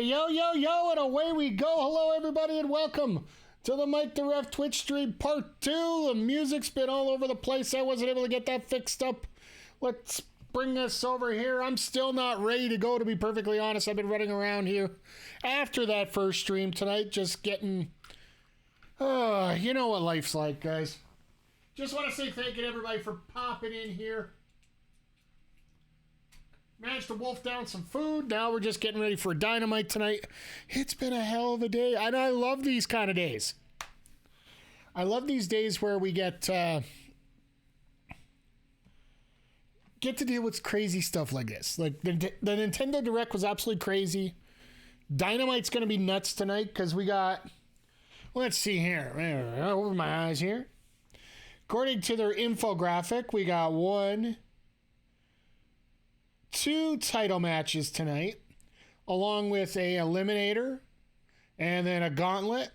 Hey, yo, yo, yo, and away we go. Hello, everybody, and welcome to the Mike the Ref Twitch stream part 2. The music's been all over the place. I wasn't able to get that fixed up. Let's bring this over here. I'm still not ready to go, to be perfectly honest. I've been running around here after that first stream tonight, just getting... you know what life's like, guys. Just want to say thank you to everybody for popping in here. Managed to wolf down some food. Now we're just getting ready for Dynamite tonight. It's been a hell of a day, and I love these kind of days. I love these days where we get to deal with crazy stuff like this. Like the Nintendo Direct was absolutely crazy. Dynamite's going to be nuts tonight because we got... Let's see here. Over my eyes here. According to their infographic, we got 2 title matches tonight, along with a eliminator and then a gauntlet.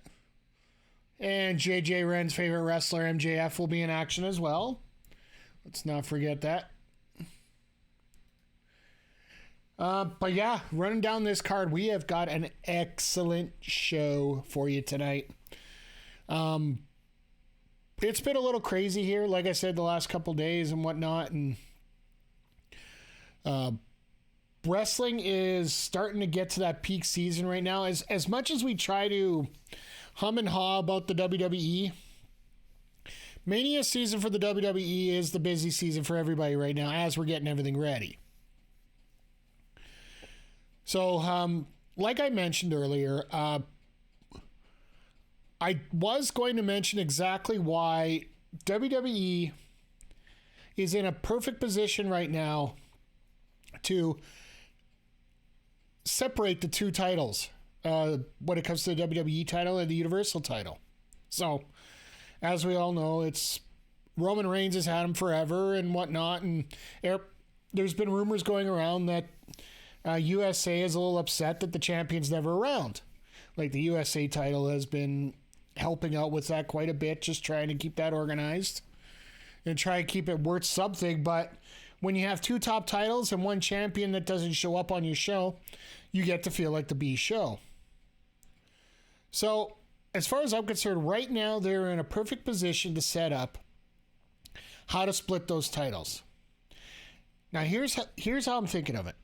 And JJ Wren's favorite wrestler, MJF, will be in action as well. Let's not forget that. But yeah, running down this card, we have got an excellent show for you tonight. It's been a little crazy here, like I said, the last couple days and whatnot, and wrestling is starting to get to that peak season right now. As much as we try to hum and haw about the WWE, Mania season for the WWE is the busy season for everybody right now as we're getting everything ready. So, like I mentioned earlier, I was going to mention exactly why WWE is in a perfect position right now to separate the 2 titles when it comes to the WWE title and the Universal title. So, as we all know, it's Roman Reigns has had him forever and whatnot, and there's been rumors going around that USA is a little upset that the champion's never around. Like, the USA title has been helping out with that quite a bit, just trying to keep that organized and try to keep it worth something. But when you have 2 top titles and 1 champion that doesn't show up on your show, you get to feel like the B show. So, as far as I'm concerned, right now they're in a perfect position to set up how to split those titles. Now, here's how I'm thinking of it.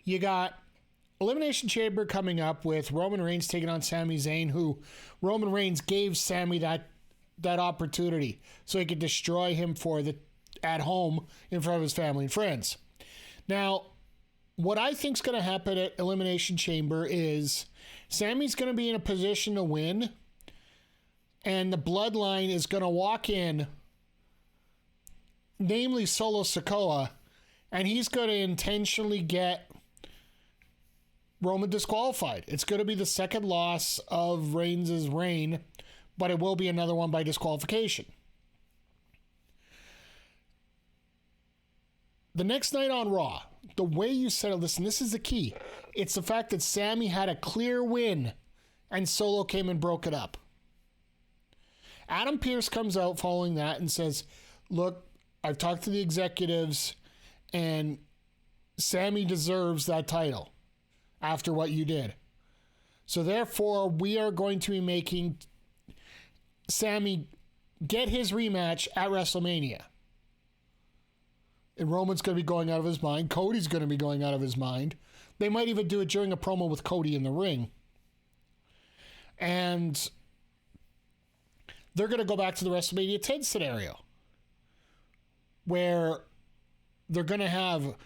You got Elimination Chamber coming up with Roman Reigns taking on Sami Zayn, who Roman Reigns gave Sami that opportunity so he could destroy him at home in front of his family and friends. Now, what I think is going to happen at Elimination Chamber is Sami's going to be in a position to win, and the Bloodline is going to walk in, namely Solo Sikoa, and he's going to intentionally get Roman disqualified. It's going to be the second loss of Reigns' reign, but it will be another one by disqualification. The next night on Raw, the way you settle this, and this is the key, it's the fact that Sami had a clear win and Solo came and broke it up. Adam Pearce comes out following that and says, look, I've talked to the executives and Sami deserves that title after what you did. So therefore, we are going to be making Sami get his rematch at WrestleMania. And Roman's going to be going out of his mind. Cody's going to be going out of his mind. They might even do it during a promo with Cody in the ring. And they're going to go back to the WrestleMania 10 scenario, where they're going to have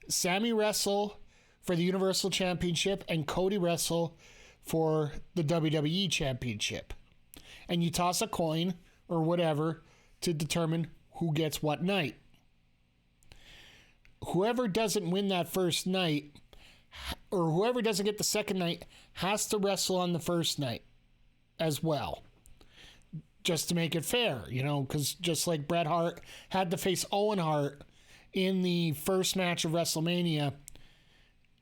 Sami wrestle for the Universal Championship and Cody wrestle for the WWE Championship. And you toss a coin or whatever to determine who gets what night. Whoever doesn't win that first night, or whoever doesn't get the second night, has to wrestle on the first night as well. Just to make it fair, because just like Bret Hart had to face Owen Hart in the first match of WrestleMania,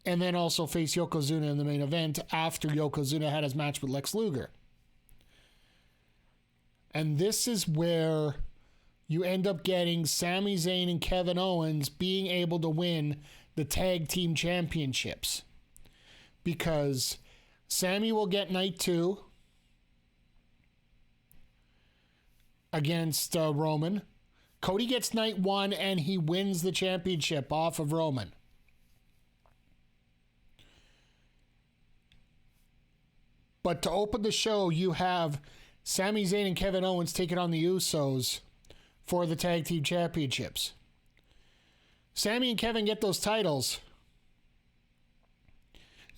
and then also face Yokozuna in the main event after Yokozuna had his match with Lex Luger. And this is where you end up getting Sami Zayn and Kevin Owens being able to win the Tag Team Championships. because Sammy will get night 2 against Roman. Cody gets night 1 and he wins the championship off of Roman. But to open the show, you have Sami Zayn and Kevin Owens taking on the Usos for the Tag Team Championships. Sami and Kevin get those titles.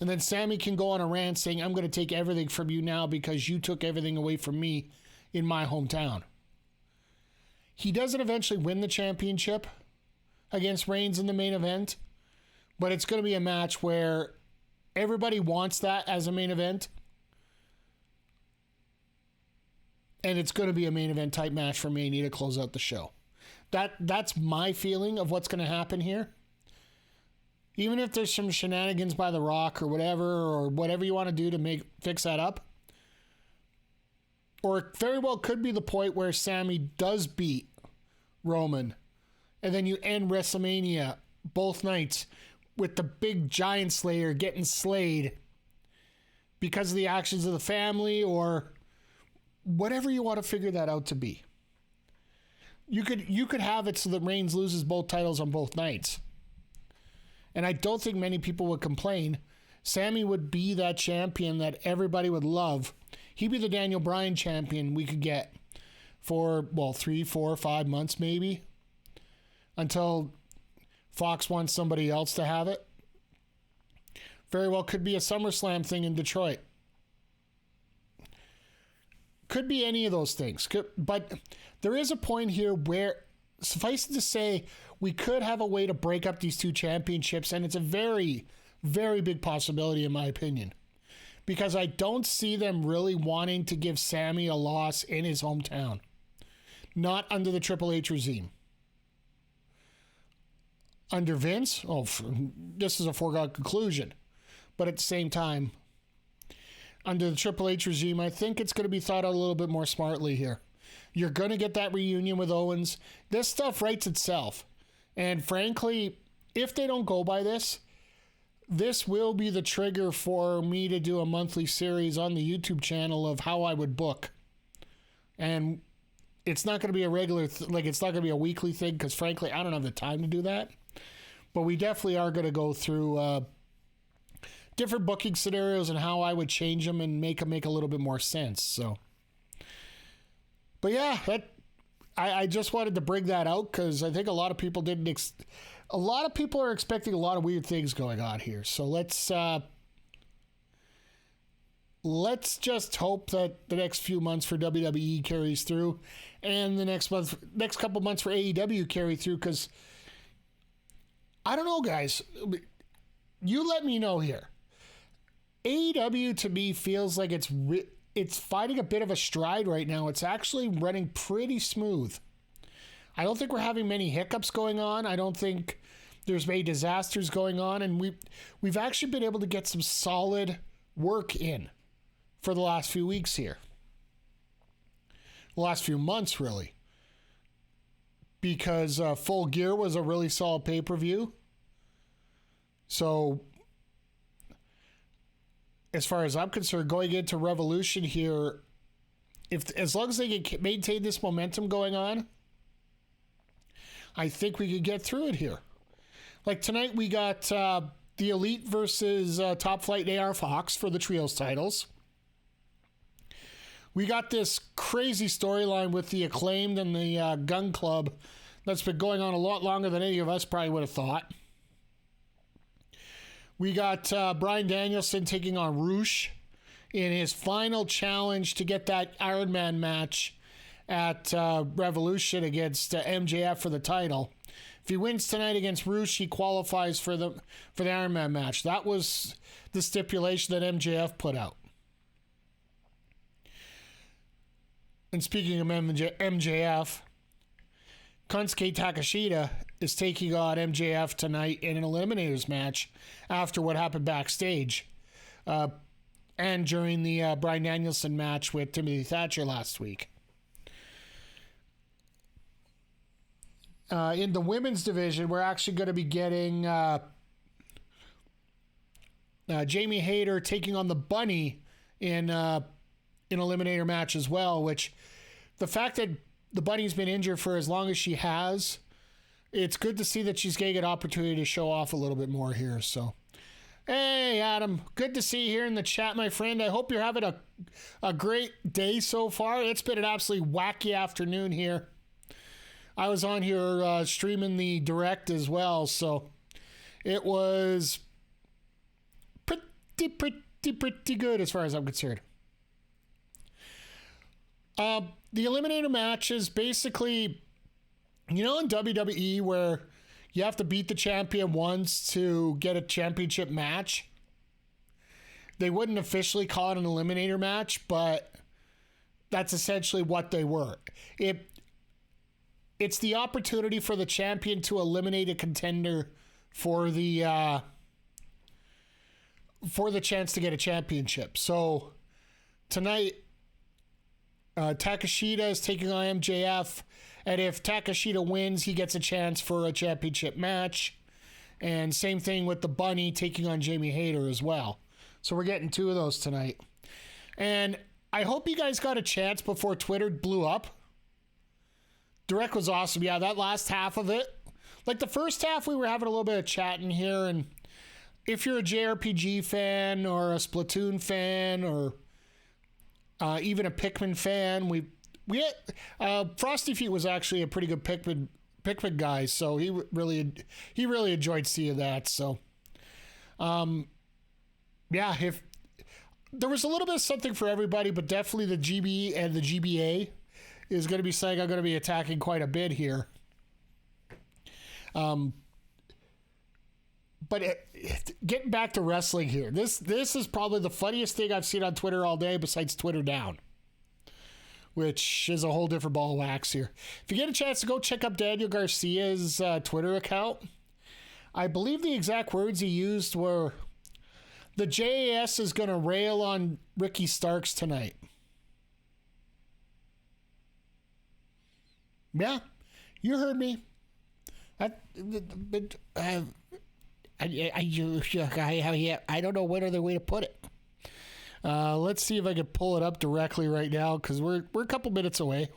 And then Sami can go on a rant saying, I'm going to take everything from you now because you took everything away from me in my hometown. He doesn't eventually win the championship against Reigns in the main event, but it's going to be a match where everybody wants that as a main event. And it's going to be a main event type match for Mania to close out the show. That's my feeling of what's going to happen here. Even if there's some shenanigans by The Rock or whatever you want to do to fix that up. Or it very well could be the point where Sami does beat Roman. And then you end WrestleMania both nights with the big giant slayer getting slayed because of the actions of the family or whatever you want to figure that out to be. You could have it so that Reigns loses both titles on both nights. And I don't think many people would complain. Sami would be that champion that everybody would love. He'd be the Daniel Bryan champion we could get for, 3, 4, 5 months maybe. Until Fox wants somebody else to have it. Very well could be a SummerSlam thing in Detroit. Could be any of those things. But there is a point here where, suffice it to say, we could have a way to break up these two championships, and it's a very, very big possibility in my opinion. Because I don't see them really wanting to give Sami a loss in his hometown. Not under the Triple H regime. Under Vince, this is a foregone conclusion. But at the same time, under the Triple H regime, I think it's going to be thought out a little bit more smartly here. You're going to get that reunion with Owens. This stuff writes itself. And frankly, if they don't go by this will be the trigger for me to do a monthly series on the YouTube channel of how I would book. And it's not going to be a regular, it's not going to be a weekly thing because frankly, I don't have the time to do that. But we definitely are going to go through different booking scenarios and how I would change them and make them make a little bit more sense. So, but yeah, I just wanted to bring that out because I think a lot of people a lot of people are expecting a lot of weird things going on here. So let's just hope that the next few months for WWE carries through, and the next couple months for AEW carry through. Because I don't know, guys. You let me know here. AEW to me feels like it's finding a bit of a stride right now. It's actually running pretty smooth. I don't think we're having many hiccups going on. I don't think there's many disasters going on, and we've actually been able to get some solid work in for the last few weeks here. The last few months, really. Because Full Gear was a really solid pay-per-view. So as far as I'm concerned, going into Revolution here, as long as they can maintain this momentum going on, I think we could get through it here. Like tonight, we got the Elite versus Top Flight and AR Fox for the Trios titles. We got this crazy storyline with the Acclaimed and the Gun Club that's been going on a lot longer than any of us probably would have thought. We got Bryan Danielson taking on Roosh in his final challenge to get that Iron Man match at Revolution against MJF for the title. If he wins tonight against Roosh, he qualifies for the Iron Man match. That was the stipulation that MJF put out. And speaking of MJF, Konsuke Takeshita is taking on MJF tonight in an Eliminators match after what happened backstage and during the Bryan Danielson match with Timothy Thatcher last week. In the women's division, we're actually going to be getting Jamie Hayter taking on the Bunny in an Eliminator match as well, which the fact that the Bunny's been injured for as long as she has, it's good to see that she's getting an opportunity to show off a little bit more here. So, hey, Adam, good to see you here in the chat, my friend. I hope you're having a great day so far. It's been an absolutely wacky afternoon here. I was on here streaming the direct as well, so it was pretty good as far as I'm concerned. The Eliminator match is basically, in WWE where you have to beat the champion once to get a championship match. They wouldn't officially call it an Eliminator match, but that's essentially what they were. It's the opportunity for the champion to eliminate a contender for the chance to get a championship. So tonight, Takeshita is taking on MJF, and if Takeshita wins, he gets a chance for a championship match. And same thing with the Bunny taking on Jamie Hayter as well. So we're getting 2 of those tonight. And I hope you guys got a chance before Twitter blew up. Direct was awesome. Yeah, that last half of it. Like the first half, we were having a little bit of chatting here, and if you're a JRPG fan or a Splatoon fan or even a Pikmin fan, we had Frosty Feet was actually a pretty good Pikmin guy, so he really enjoyed seeing that. So, yeah, if there was a little bit of something for everybody, but definitely the GB and the GBA is going to be saying I'm going to be attacking quite a bit here. But getting back to wrestling here, this is probably the funniest thing I've seen on Twitter all day besides Twitter down, which is a whole different ball of wax here. If you get a chance to go check up Daniel Garcia's Twitter account, I believe the exact words he used were, the JAS is going to rail on Ricky Starks tonight. Yeah, you heard me. I don't know what other way to put it. Let's see if I can pull it up directly right now, because we're a couple minutes away.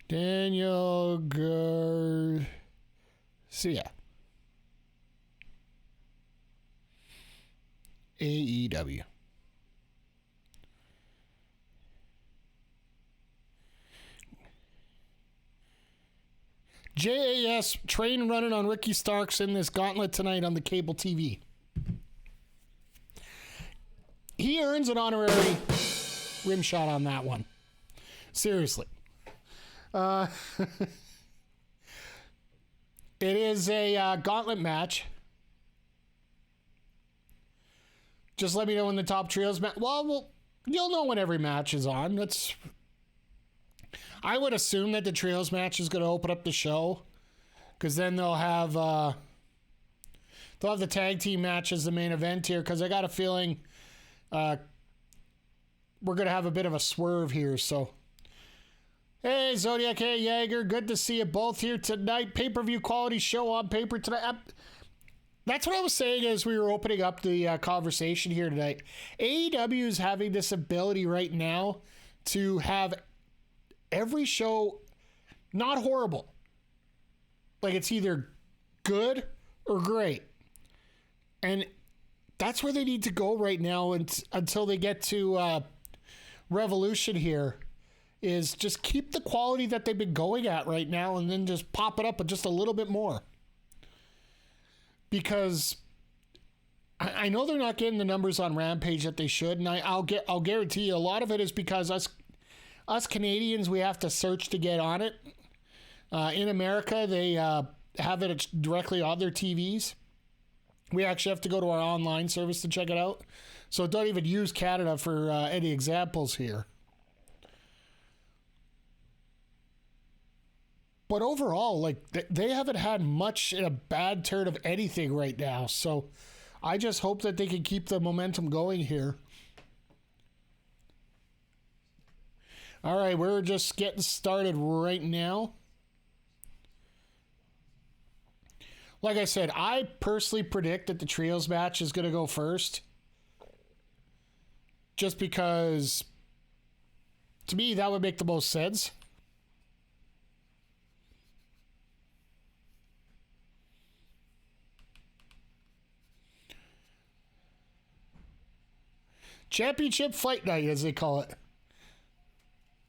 Daniel Garcia. AEW. JAS train running on Ricky Starks in this gauntlet tonight on the cable TV. He earns an honorary rim shot on that one. Seriously. It is a gauntlet match. Just let me know when the top trios match. Well, you'll know when every match is on. I would assume that the trios match is going to open up the show, because then they'll have the tag team match as the main event here, because I got a feeling we're going to have a bit of a swerve here. So, hey, Zodiac, hey, Jaeger, good to see you both here tonight. Pay-per-view quality show on paper tonight. That's what I was saying as we were opening up the conversation here tonight. AEW is having this ability right now to have every show not horrible. Like, it's either good or great. And that's where they need to go right now until they get to Revolution here, is just keep the quality that they've been going at right now and then just pop it up just a little bit more. Because I know they're not getting the numbers on Rampage that they should, and I'll guarantee you a lot of it is because us Canadians, we have to search to get on it. In America, they have it directly on their TVs. We actually have to go to our online service to check it out. So don't even use Canada for any examples here. But overall, like, they haven't had much in a bad turn of anything right now. So I just hope that they can keep the momentum going here. All right, we're just getting started right now. Like I said, I personally predict that the trios match is going to go first. Just because, to me, that would make the most sense. Championship Fight Night, as they call it.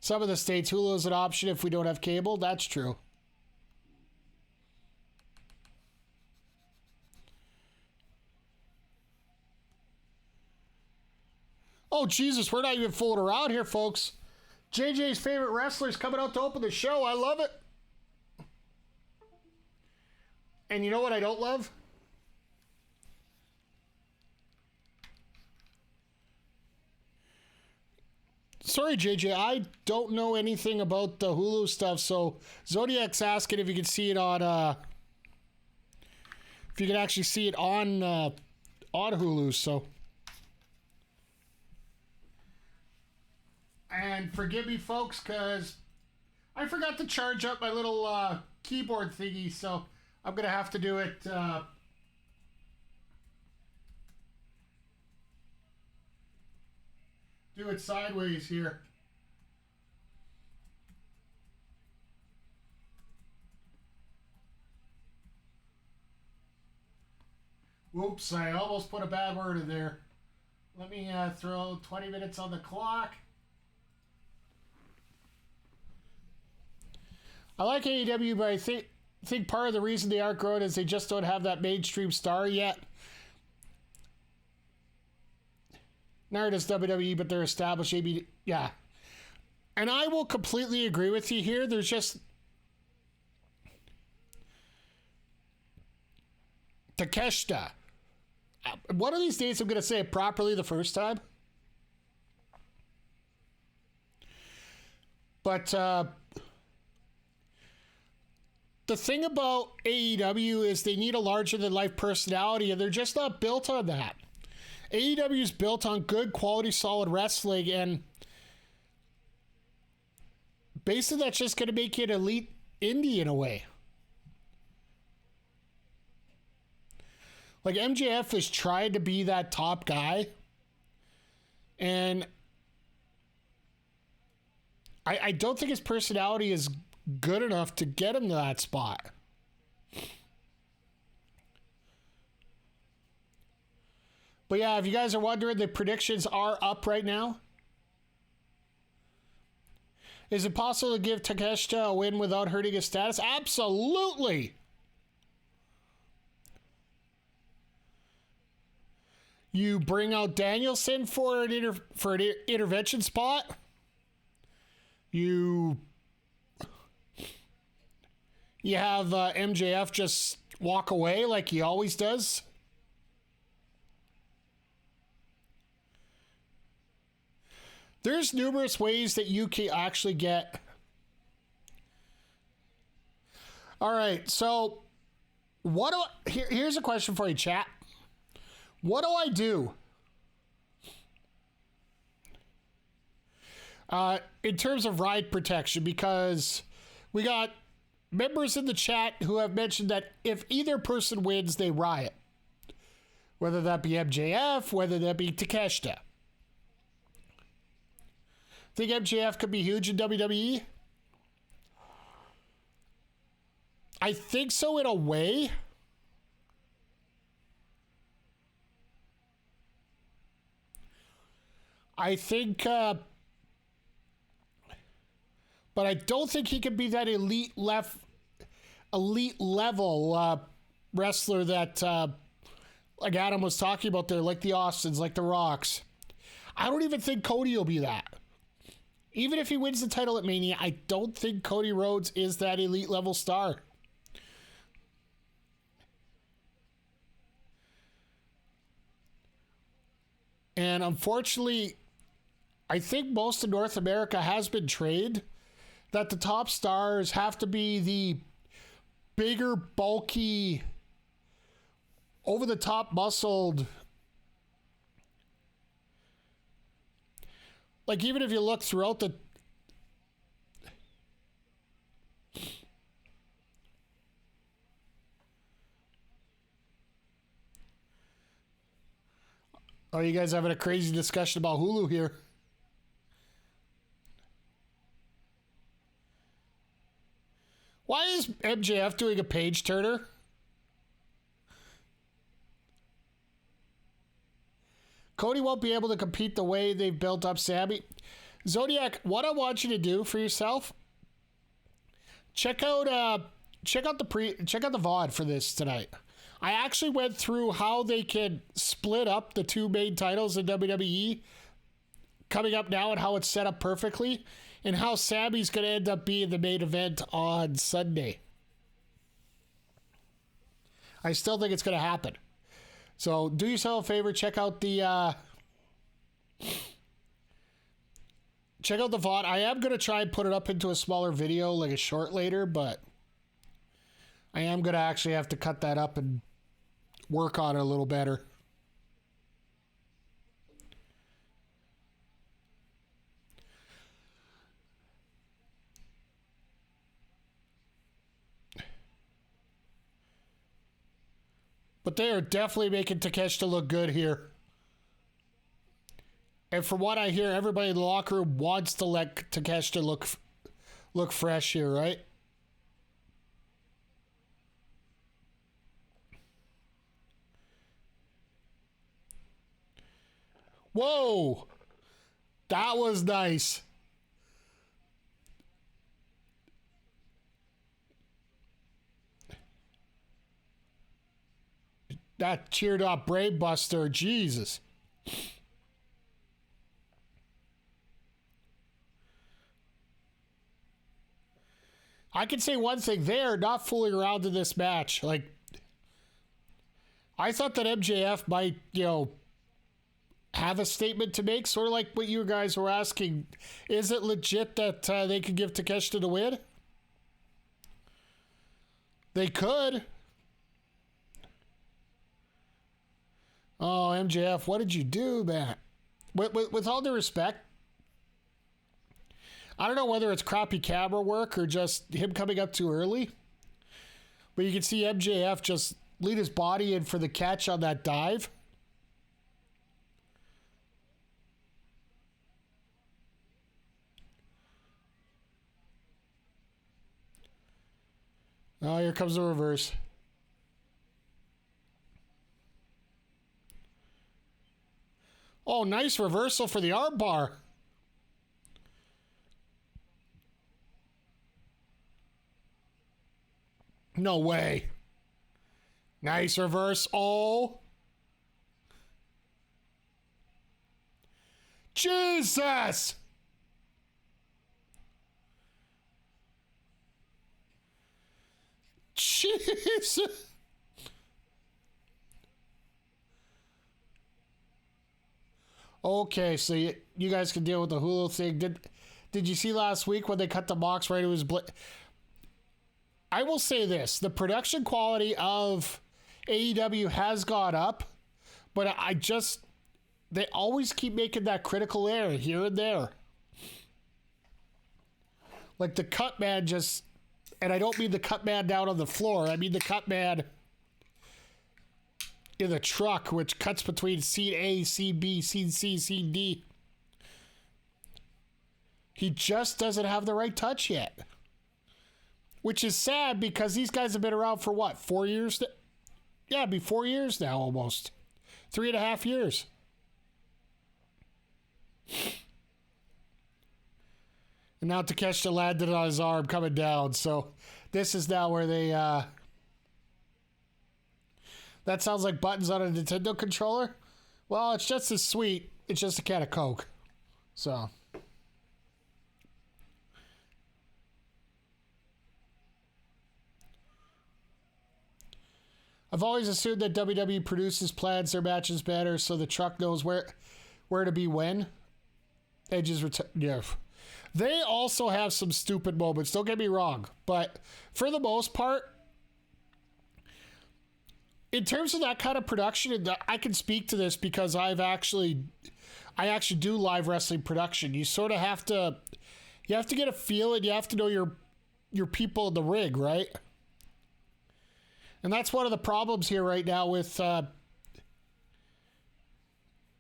Some of the states, Hulu is an option if we don't have cable. That's true. Oh, Jesus, we're not even fooling around here, folks. JJ's favorite wrestler's coming out to open the show. I love it. And you know what I don't love? Sorry, JJ, I don't know anything about the Hulu stuff, so Zodiac's asking if you can see it on, if you can actually see it on Hulu, so. And forgive me, folks, because I forgot to charge up my little keyboard thingy, so I'm going to have to do it. Do it sideways here. Whoops, I almost put a bad word in there. Let me throw 20 minutes on the clock. I like AEW, but I think part of the reason they aren't growing is they just don't have that mainstream star yet. Neither does WWE, but they're established. Yeah. And I will completely agree with you here. There's just... Takeshita. One of these days I'm going to say it properly the first time. But, the thing about AEW is they need a larger-than-life personality, and they're just not built on that. AEW is built on good, quality, solid wrestling, and basically that's just going to make you an elite indie in a way. Like, MJF has tried to be that top guy, and I don't think his personality is good enough to get him to that spot. But yeah, if you guys are wondering, the predictions are up right now. Is it possible to give Takeshita a win without hurting his status? Absolutely. You bring out Danielson for an intervention spot. You have MJF just walk away like he always does. There's numerous ways that you can actually get. All right, so here's a question for you, chat. What do I do in terms of ride protection? Because we got members in the chat who have mentioned that if either person wins, they riot. Whether that be MJF, whether that be Takeshita. Think MJF could be huge in WWE? I think so in a way. I think, but I don't think he could be that elite level wrestler that, like Adam was talking about there, like the Austins, like the Rocks. I don't even think Cody will be that. Even if he wins the title at Mania, I don't think Cody Rhodes is that elite level star. And unfortunately, I think most of North America has been trained that the top stars have to be the bigger, bulky, over-the-top muscled. Like, even if you look throughout the... Oh, you guys having a crazy discussion about Hulu here. Why is MJF doing a page turner? Cody won't be able to compete the way they've built up Sammy. Zodiac, what I want you to do for yourself, check out the VOD for this tonight. I actually went through how they can split up the two main titles in WWE coming up now and how it's set up perfectly and how Sammy's going to end up being the main event on Sunday. I still think it's going to happen. So do yourself a favor, check out the VOD. I am going to try and put it up into a smaller video, like a short later, but I am going to actually have to cut that up and work on it a little better. But they are definitely making Takeshita look good here. And from what I hear, everybody in the locker room wants to let Takeshita look fresh here, right? Whoa! That was nice. That cheered up Brainbuster. Jesus. I can say one thing. They are not fooling around in this match. Like, I thought that MJF might, have a statement to make, sort of like what you guys were asking. Is it legit that they could give Takeshita the win? They could. Oh, MJF, what did you do, man? With all due respect, I don't know whether it's crappy camera work or just him coming up too early, but you can see MJF just lead his body in for the catch on that dive. Oh, here comes the reverse. Oh, nice reversal for the arm bar. No way. Nice reverse. Oh. Jesus. Jesus. Okay, so you guys can deal with the Hulu thing. Did you see last week when they cut the box right? It was I will say this: the production quality of AEW has gone up, but they always keep making that critical error here and there. Like the cut man and I don't mean the cut man down on the floor. I mean the cut man in the truck, which cuts between scene A, scene B, scene C, scene D. He just doesn't have the right touch yet. Which is sad because these guys have been around for what, 4 years? Yeah, it'd be 4 years now almost. 3.5 years. And now Takeshita landed on his arm coming down. So this is now where they... That sounds like buttons on a Nintendo controller. Well, it's just as sweet. It's just a can of Coke. So. I've always assumed that WWE plans their matches better so the truck knows where to be when. Yeah. They also have some stupid moments, don't get me wrong. But for the most part, in terms of that kind of production, I can speak to this because I actually do live wrestling production. You sort of have to get a feel and you have to know your people in the ring, right? And that's one of the problems here right now with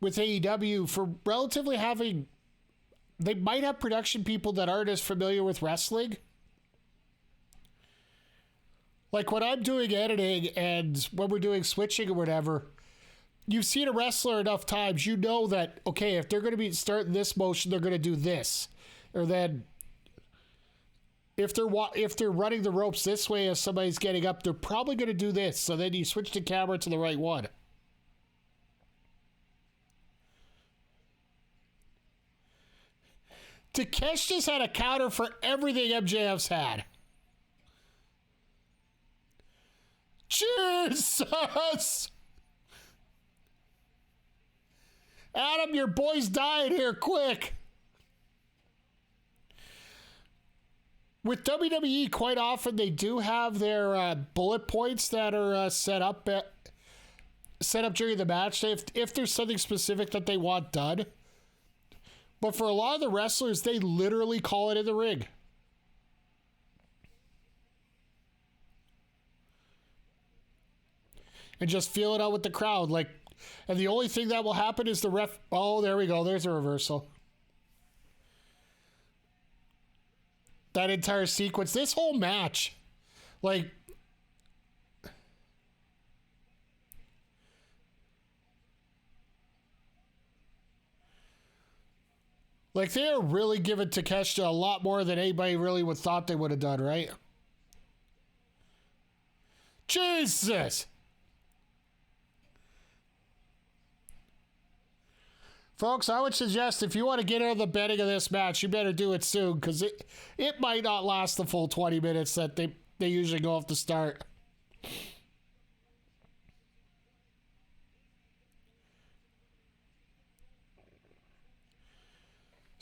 with AEW for relatively having... They might have production people that aren't as familiar with wrestling. Like when I'm doing editing and when we're doing switching or whatever, you've seen a wrestler enough times, you know that, okay, if they're going to be starting this motion, they're going to do this. Or then if they're running the ropes this way as somebody's getting up, they're probably going to do this. So then you switch the camera to the right one. Takeshita's had a counter for everything MJF's had. Jesus! Adam, your boy's dying here, quick! With WWE, quite often they do have their bullet points that are set up during the match if there's something specific that they want done. But for a lot of the wrestlers, they literally call it in the ring. And just feel it out with the crowd. And the only thing that will happen is the ref... Oh, there we go. There's a reversal. That entire sequence. This whole match. Like they are really giving Takeshita a lot more than anybody really would thought they would have done, right? Jesus! Folks, I would suggest if you want to get out of the betting of this match, you better do it soon, because it might not last the full 20 minutes that they usually go off the start.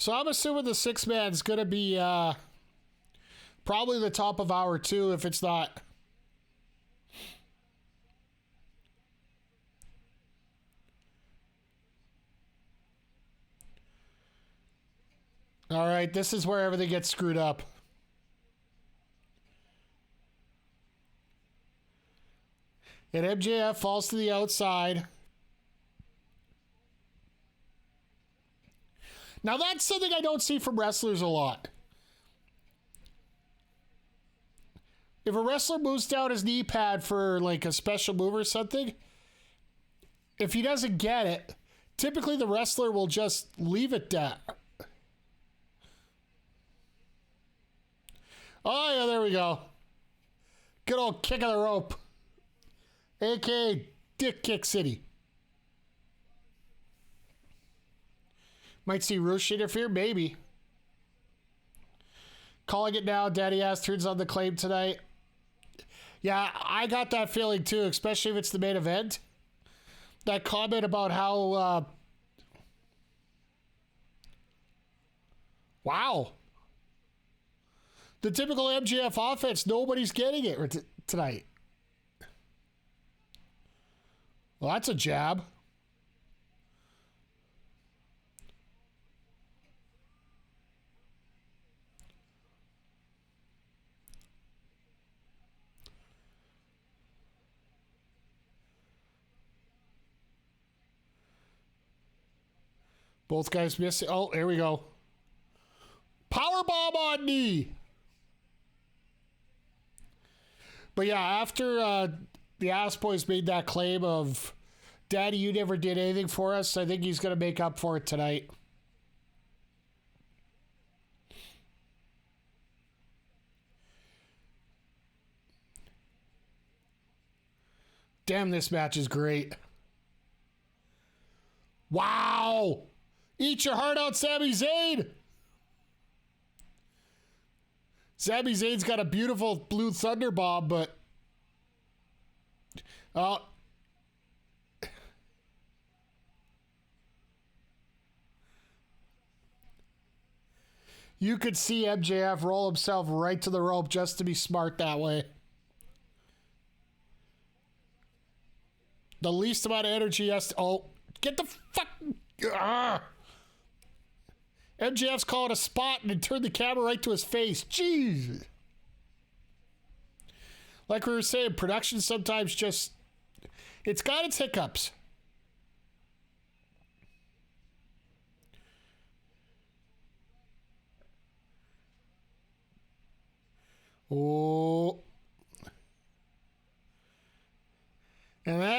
So I'm assuming the 6-man is going to be probably the top of hour 2 if it's not. All right, this is where everything gets screwed up. And MJF falls to the outside. Now, that's something I don't see from wrestlers a lot. If a wrestler moves down his knee pad for like a special move or something, if he doesn't get it, typically the wrestler will just leave it there. Oh, yeah, there we go. Good old kick of the rope. A.K.A. Dick Kick City. Might see Roosh interfere, maybe. Calling it now, Daddy Ass turns on the claim tonight. Yeah, I got that feeling too, especially if it's the main event. That comment about how... Wow. The typical MJF offense, nobody's getting it tonight. Well, that's a jab. Both guys miss it. Oh, here we go. Powerbomb on knee. But yeah, after the Ass Boys made that claim of, Daddy, you never did anything for us, I think he's going to make up for it tonight. Damn, this match is great. Wow! Eat your heart out, Sami Zayn! Sami Zayn's got a beautiful blue thunder bomb, but... You could see MJF roll himself right to the rope just to be smart that way. The least amount of energy he has to... Oh, get the fuck... MJF's calling a spot and then turned the camera right to his face. Jeez. Like we were saying, production sometimes just... It's got its hiccups.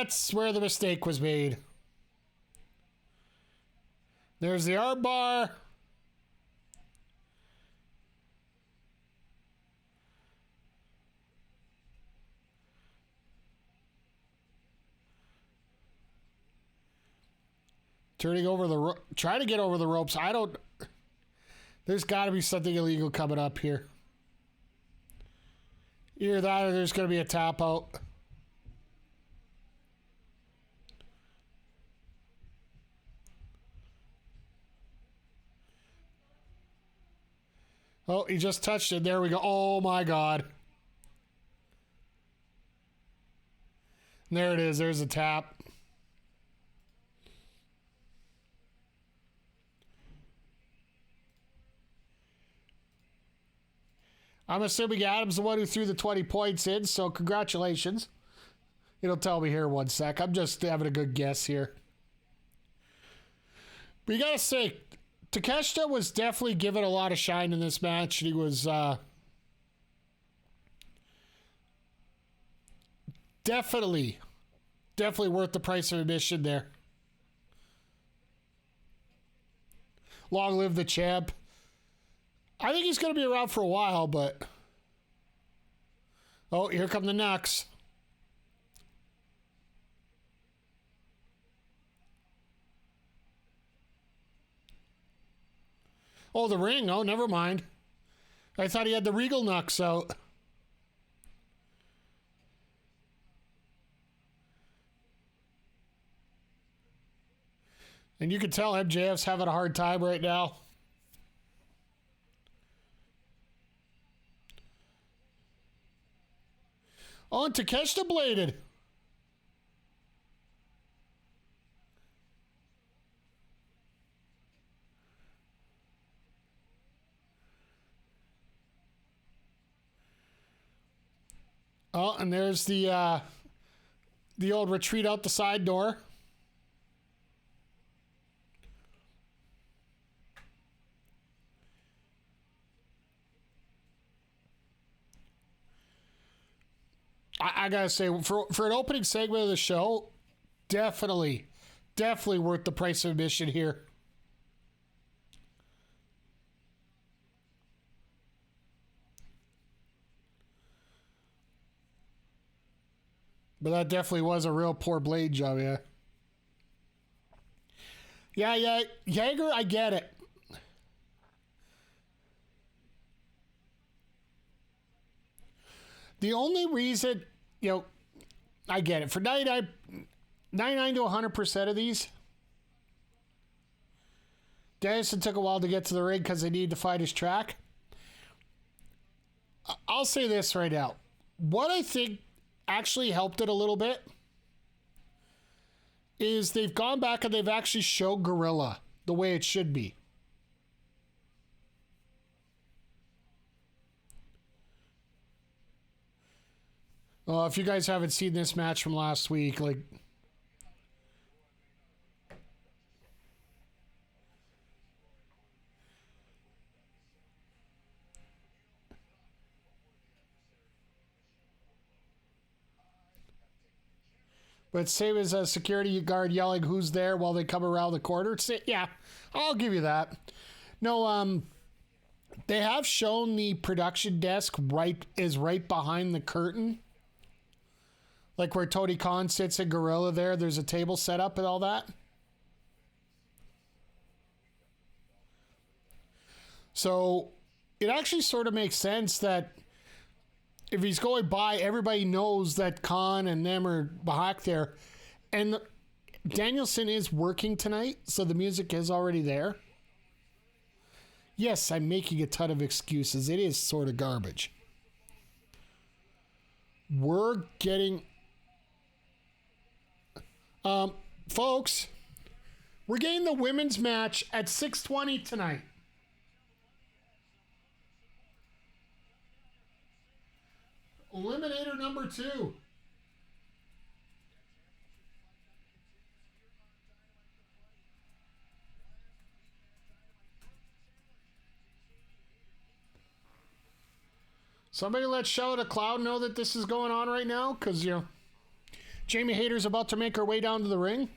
that's where the mistake was made. There's the arm bar. Turning over the trying to get over the ropes. There's got to be something illegal coming up here. Either that or there's going to be a tap out. Oh, he just touched it. There we go. Oh, my God. And there it is. There's a tap. I'm assuming Adam's the one who threw the 20 points in, so congratulations. It'll tell me here in 1 sec. I'm just having a good guess here. But you gotta say, Takeshita was definitely given a lot of shine in this match. He was definitely worth the price of admission there. Long live the champ. I think he's going to be around for a while, but... Oh, here come the knocks. Oh, the ring. Oh, never mind. I thought he had the Regal knocks out. And you can tell MJF's having a hard time right now. Oh, and Takeshita bladed. Oh, and there's the old retreat out the side door. I gotta say, for an opening segment of the show, definitely worth the price of admission here. But that definitely was a real poor blade job, yeah. Yeah, Jaeger, I get it. The only reason, I get it. For 99 to 100% of these, Danielson took a while to get to the ring because they needed to find his track. I'll say this right now. What I think actually helped it a little bit is they've gone back and they've actually showed Gorilla the way it should be. If you guys haven't seen this match from last week, but same as a security guard yelling who's there while they come around the corner. Yeah, I'll give you that. No, they have shown the production desk right behind the curtain. Like where Tony Khan sits and Gorilla there, there's a table set up and all that. So it actually sort of makes sense that if he's going by, everybody knows that Khan and them are back there. And Danielson is working tonight, so the music is already there. Yes, I'm making a ton of excuses. It is sort of garbage. We're getting... folks, we're getting the women's match at 6:20 tonight. Eliminator number 2. Somebody let Shout a Cloud know that this is going on right now, because, Jamie Hayter's about to make her way down to the ring.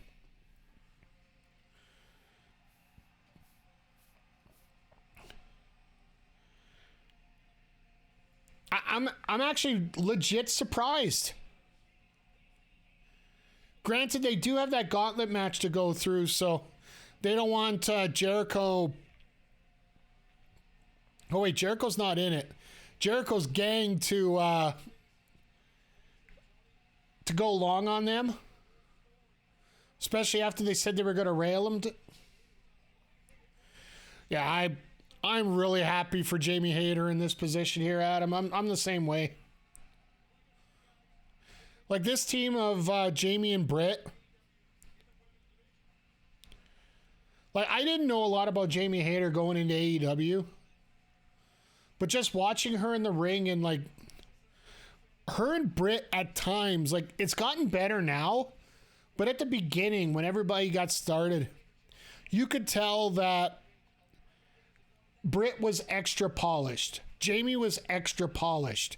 I'm actually legit surprised. Granted, they do have that gauntlet match to go through, so they don't want Jericho. Oh wait, Jericho's not in it. Jericho's gang to go long on them, especially after they said they were going to rail him. Yeah, I'm really happy for Jamie Hayter in this position here, Adam. I'm the same way. Like this team of Jamie and Britt. Like I didn't know a lot about Jamie Hayter going into AEW. But just watching her in the ring and like her and Britt at times, like it's gotten better now. But at the beginning, when everybody got started, you could tell that Britt was extra polished. Jamie was extra polished.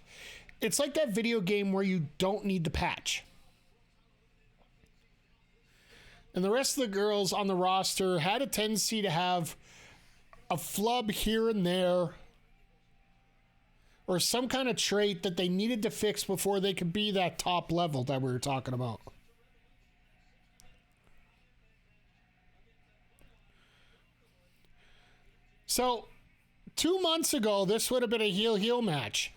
It's like that video game where you don't need the patch. And the rest of the girls on the roster had a tendency to have a flub here and there, or some kind of trait that they needed to fix before they could be that top level that we were talking about. So, 2 months ago, this would have been a heel-heel match.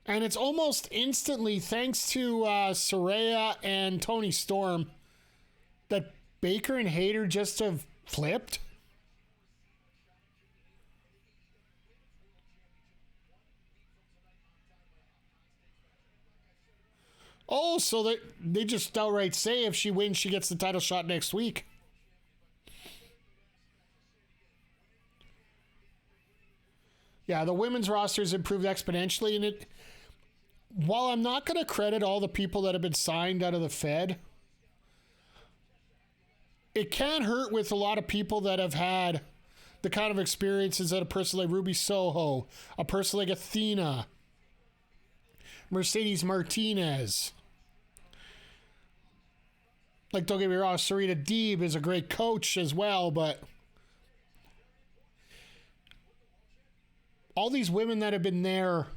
And it's almost instantly, thanks to Saraya and Tony Storm, that Baker and Hayter just have flipped. Oh, so they just outright say if she wins, she gets the title shot next week. Yeah, the women's roster has improved exponentially, and while I'm not going to credit all the people that have been signed out of the Fed, it can hurt with a lot of people that have had the kind of experiences that a person like Ruby Soho, a person like Athena, Mercedes Martinez. Like, don't get me wrong, Sarita Deeb is a great coach as well, but all these women that have been there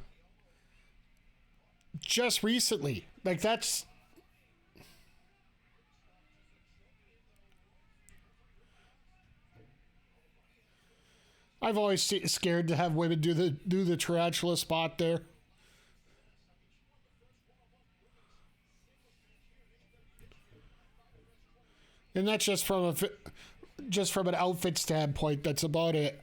just recently, like that's... I've always scared to have women do the tarantula spot there. And that's just from an outfit standpoint. That's about it.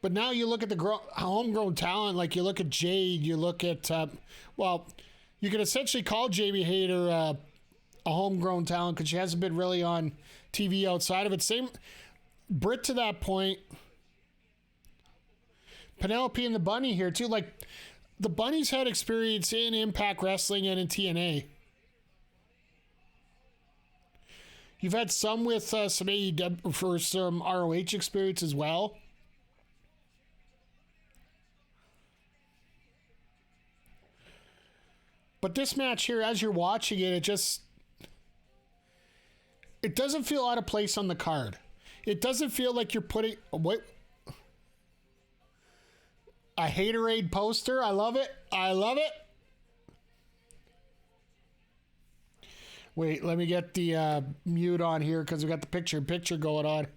But now you look at the homegrown talent, like you look at Jade, you look at, you can essentially call Jamie Hayter a homegrown talent because she hasn't been really on TV outside of it. Same Britt to that point. Penelope and the Bunny here too. Like the Bunny's had experience in Impact Wrestling and in TNA. You've had some with some AEW for some ROH experience as well. But this match here, as you're watching it, it doesn't feel out of place on the card. It doesn't feel like you're putting a Haterade poster. I love it. I love it. Wait, let me get the mute on here because we got the picture going on.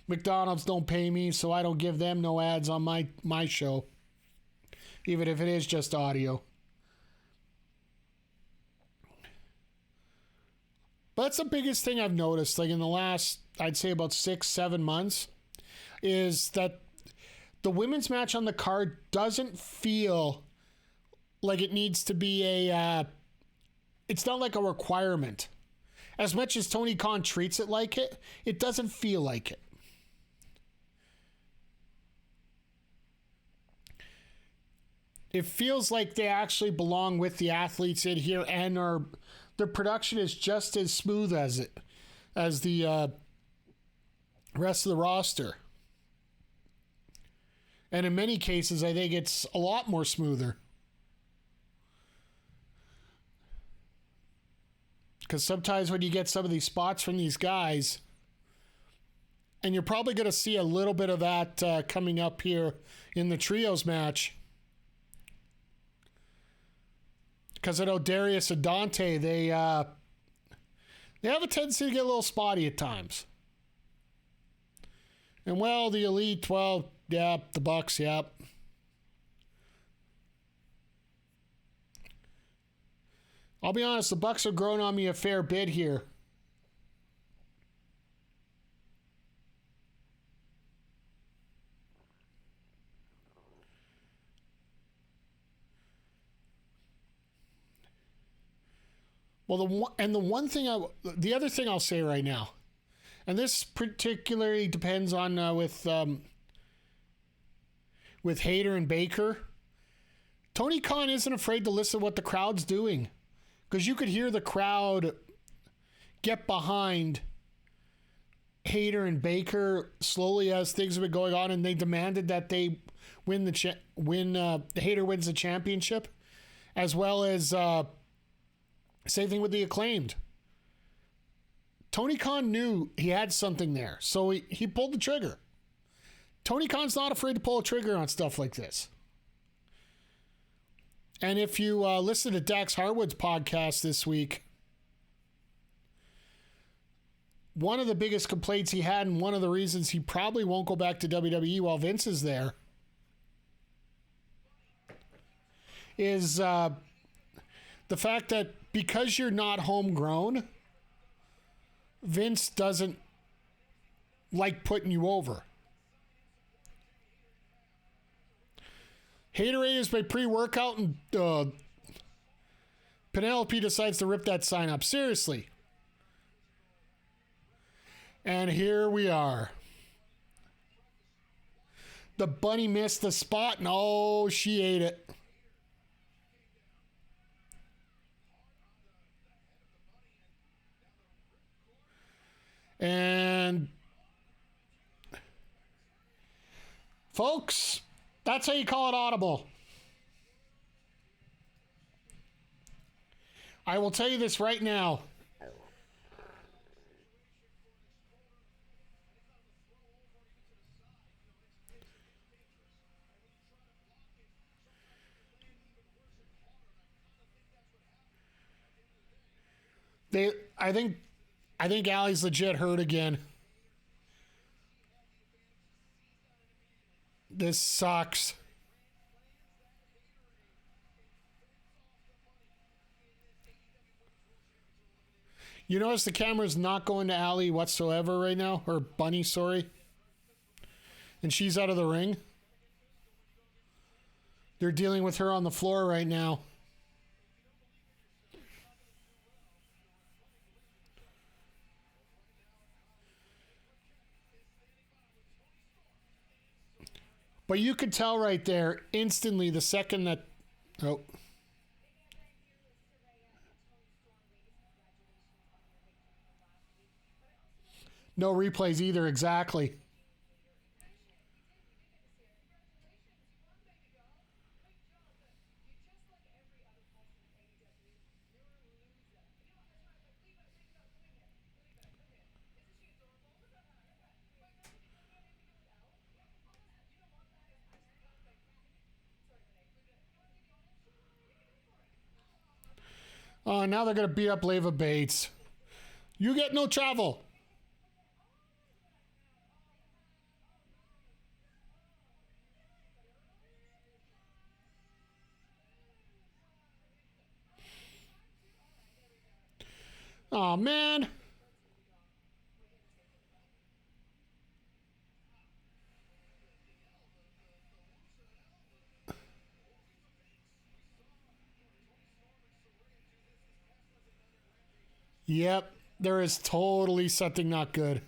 McDonald's don't pay me, so I don't give them no ads on my show, even if it is just audio. But that's the biggest thing I've noticed, like in the last, I'd say about 6-7 months, is that the women's match on the card doesn't feel like it needs to be it's not like a requirement. As much as Tony Khan treats it like it doesn't feel like it. It feels like they actually belong with the athletes in here and their production is just as smooth as the rest of the roster. And in many cases, I think it's a lot more smoother. Because sometimes when you get some of these spots from these guys, and you're probably going to see a little bit of that coming up here in the trios match. Because I know Darius and Dante, they have a tendency to get a little spotty at times. And well, the Elite, well, yeah, the Bucks, yeah. I'll be honest, the Bucks have grown on me a fair bit here. Well, the other thing I'll say right now, and this particularly depends on with Hayter and Baker. Tony Khan isn't afraid to listen to what the crowd's doing, because you could hear the crowd get behind Hayter and Baker slowly as things have been going on, and they demanded that they win Hayter wins the championship, as well as same thing with the Acclaimed. Tony Khan knew he had something there, so he pulled the trigger. Tony Khan's not afraid to pull a trigger on stuff like this. And if you listen to Dax Harwood's podcast this week, one of the biggest complaints he had, and one of the reasons he probably won't go back to WWE while Vince is there, is the fact that because you're not homegrown, Vince doesn't like putting you over. Haterade is my pre-workout, and Penelope decides to rip that sign up. Seriously. And here we are. The bunny missed the spot, and oh, she ate it. And folks, that's how you call it audible. I will tell you this right now. I think Allie's legit hurt again. This sucks. You notice the camera's not going to Allie whatsoever right now, or Bunny, sorry. And she's out of the ring. They're dealing with her on the floor right now. But you could tell right there instantly the second that... Oh. No replays either, exactly. Oh, now they're going to beat up Leva Bates. You get no travel. Oh, man. Yep, there is totally something not good.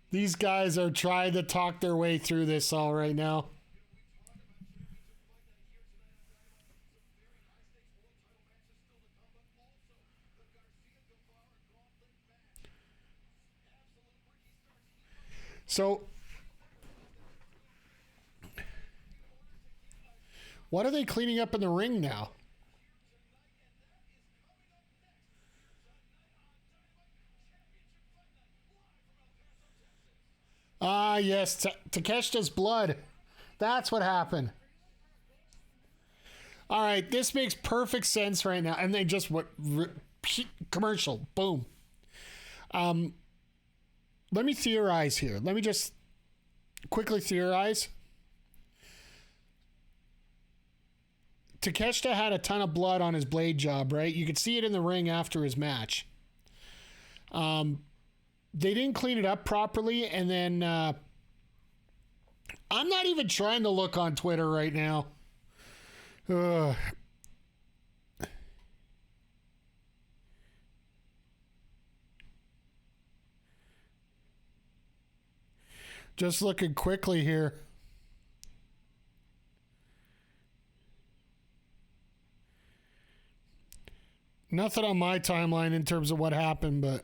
These guys are trying to talk their way through this all right now. So, what are they cleaning up in the ring now? Ah, yes, Takeshita's blood. That's what happened. All right, this makes perfect sense right now. And they just what commercial, boom. Let me theorize here. Let me just quickly theorize. Takeshita had a ton of blood on his blade job, right? You could see it in the ring after his match. They didn't clean it up properly, and then I'm not even trying to look on Twitter right now. Ugh. Just looking quickly here. Nothing on my timeline in terms of what happened, but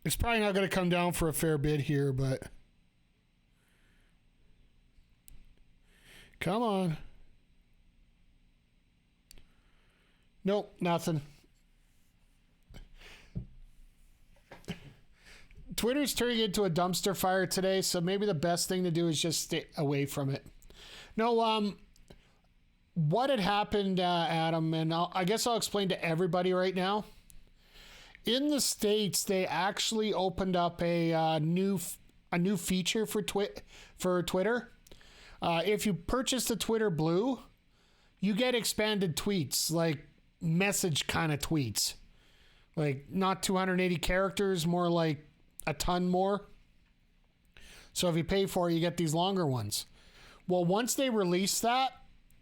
it's probably not going to come down for a fair bit here, but come on. Nope, nothing. Twitter's turning into a dumpster fire today, so maybe the best thing to do is just stay away from it. No, what had happened, Adam, and I guess I'll explain to everybody right now. In the States, they actually opened up a new feature for Twitter. If you purchase the Twitter Blue, you get expanded tweets, like message kind of tweets. Like not 280 characters, more like a ton more. So if you pay for it, you get these longer ones. Well, once they released that,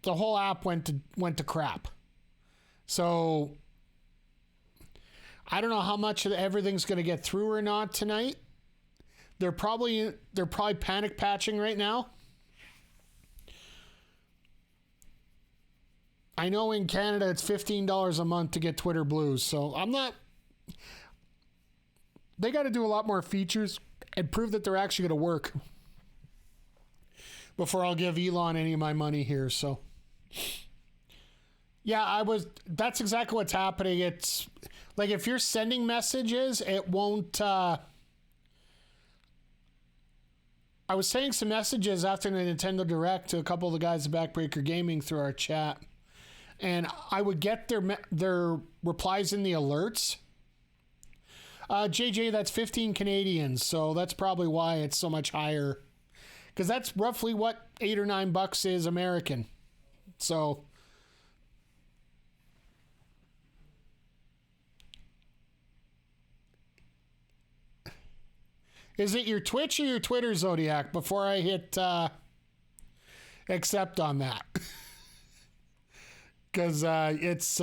the whole app went to crap. So I don't know how much of everything's going to get through or not tonight. They're probably panic patching right now. I know in Canada it's $15 a month to get Twitter Blues, so I'm not. They got to do a lot more features and prove that they're actually going to work before I'll give Elon any of my money here. So, yeah, that's exactly what's happening. It's like if you're sending messages, it won't. I was sending some messages after the Nintendo Direct to a couple of the guys at Backbreaker Gaming through our chat, and I would get their replies in the alerts. JJ, that's 15 Canadians, so that's probably why it's so much higher. Because that's roughly what $8 or $9 is American. So, is it your Twitch or your Twitter, Zodiac? Before I hit accept on that, because it's.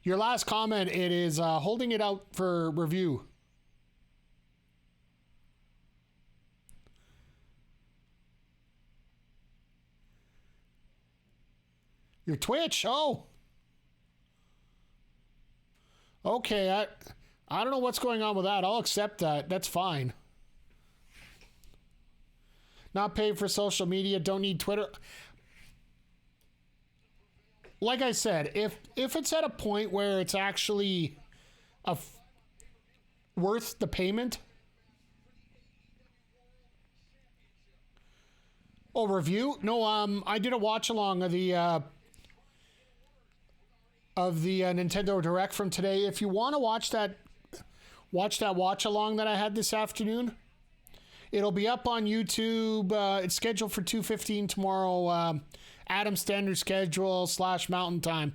Your last comment, it is holding it out for review. Your Twitch? Oh. Okay, I don't know what's going on with that. I'll accept that. That's fine. Not paid for social media, don't need Twitter. Like I said, if it's at a point where it's actually worth the payment. Oh, review? No, I did a watch along of the Nintendo Direct from today. If you want to watch that watch along that I had this afternoon, it'll be up on YouTube. It's scheduled for 2:15 tomorrow. Adam standard schedule / Mountain Time.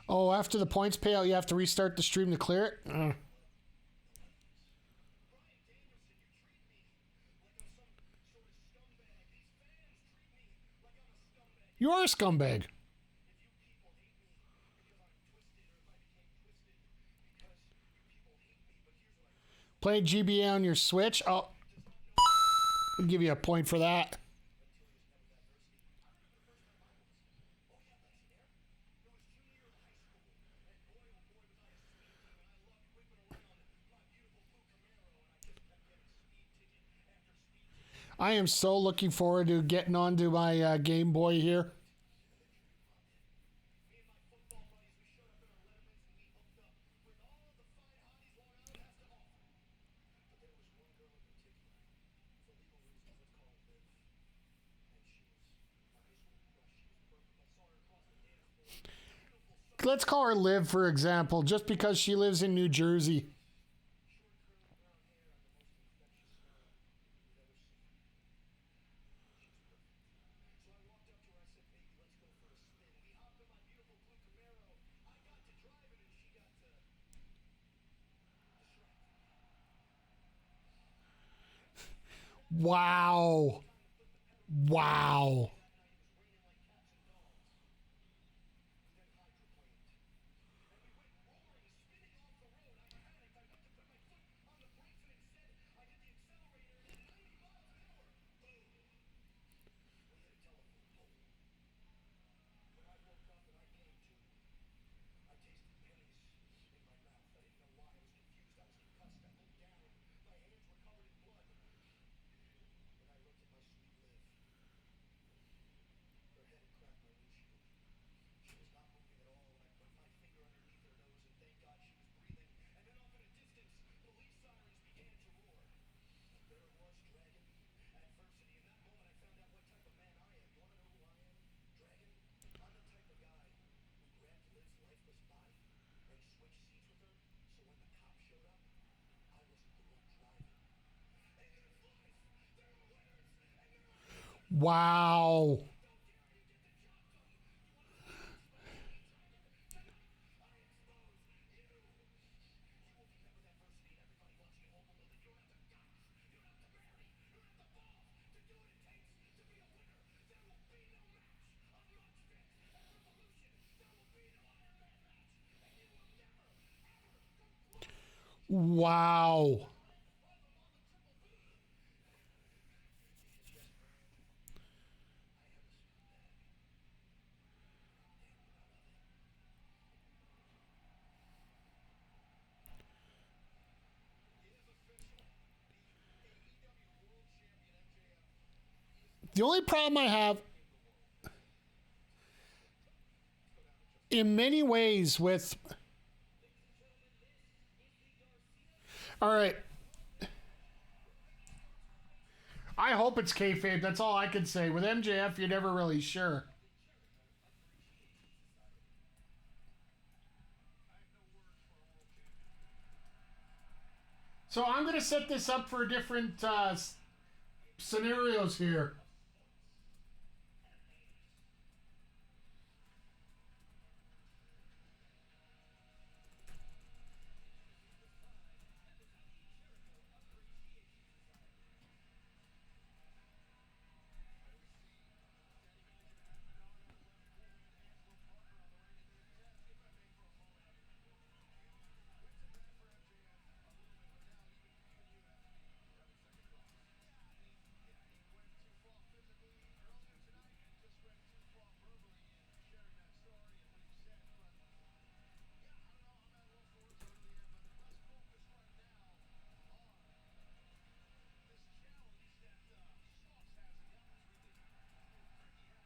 Oh, after the points payout, you have to restart the stream to clear it? You are a scumbag. Play GBA on your Switch. I'll give you a point for that. I am so looking forward to getting onto my Game Boy here. Let's call her Liv, for example, just because she lives in New Jersey. Wow. Wow. Wow. Wow. The only problem I have in many ways with. All right. I hope it's kayfabe. That's all I can say. With MJF, you're never really sure. So I'm going to set this up for different scenarios here.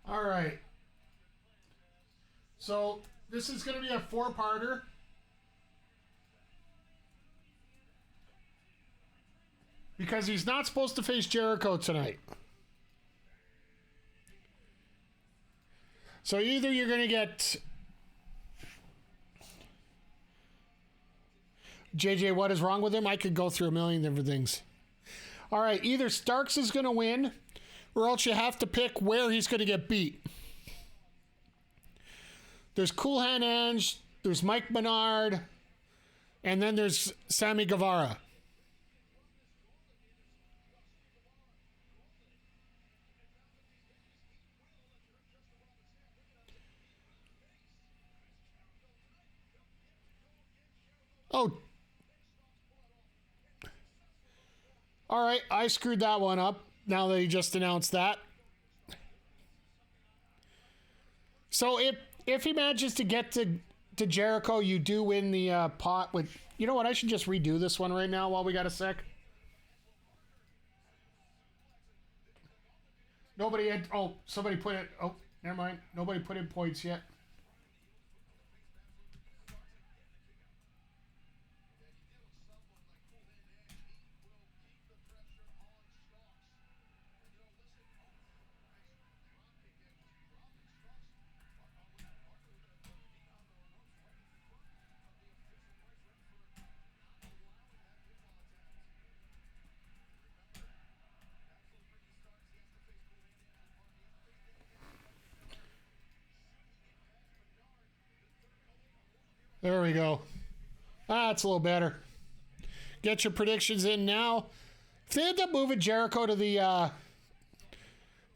All right. So this is going to be a four-parter. Because he's not supposed to face Jericho tonight. So either you're going to get... JJ, what is wrong with him? I could go through a million different things. All right, either Starks is going to win, or else you have to pick where he's going to get beat. There's Cool Hand Ange, there's Mike Menard, and then there's Sammy Guevara. Oh. All right, I screwed that one up now that he just announced that. So if he manages to get to Jericho, you do win the pot with... You know what? I should just redo this one right now while we got a sec. Nobody had... Oh, somebody put it... Oh, never mind. Nobody put in points yet. There we go. That's a little better. Get your predictions in now. If they end up moving Jericho to the...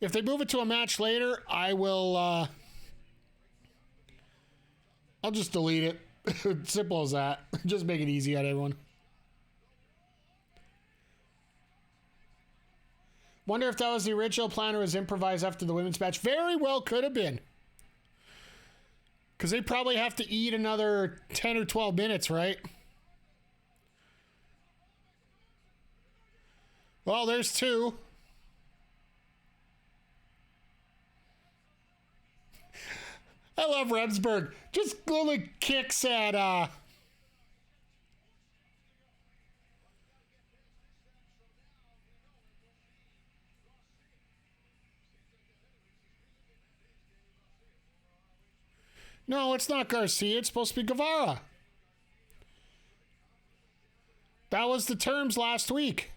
if they move it to a match later, I will... I'll just delete it. Simple as that. Just make it easy on everyone. Wonder if that was the original plan or was improvised after the women's match. Very well could have been. Because they probably have to eat another 10 or 12 minutes, right? Well, there's two. I love Remsburg. Just literally kicks at... No, it's not Garcia. It's supposed to be Guevara. That was the terms last week.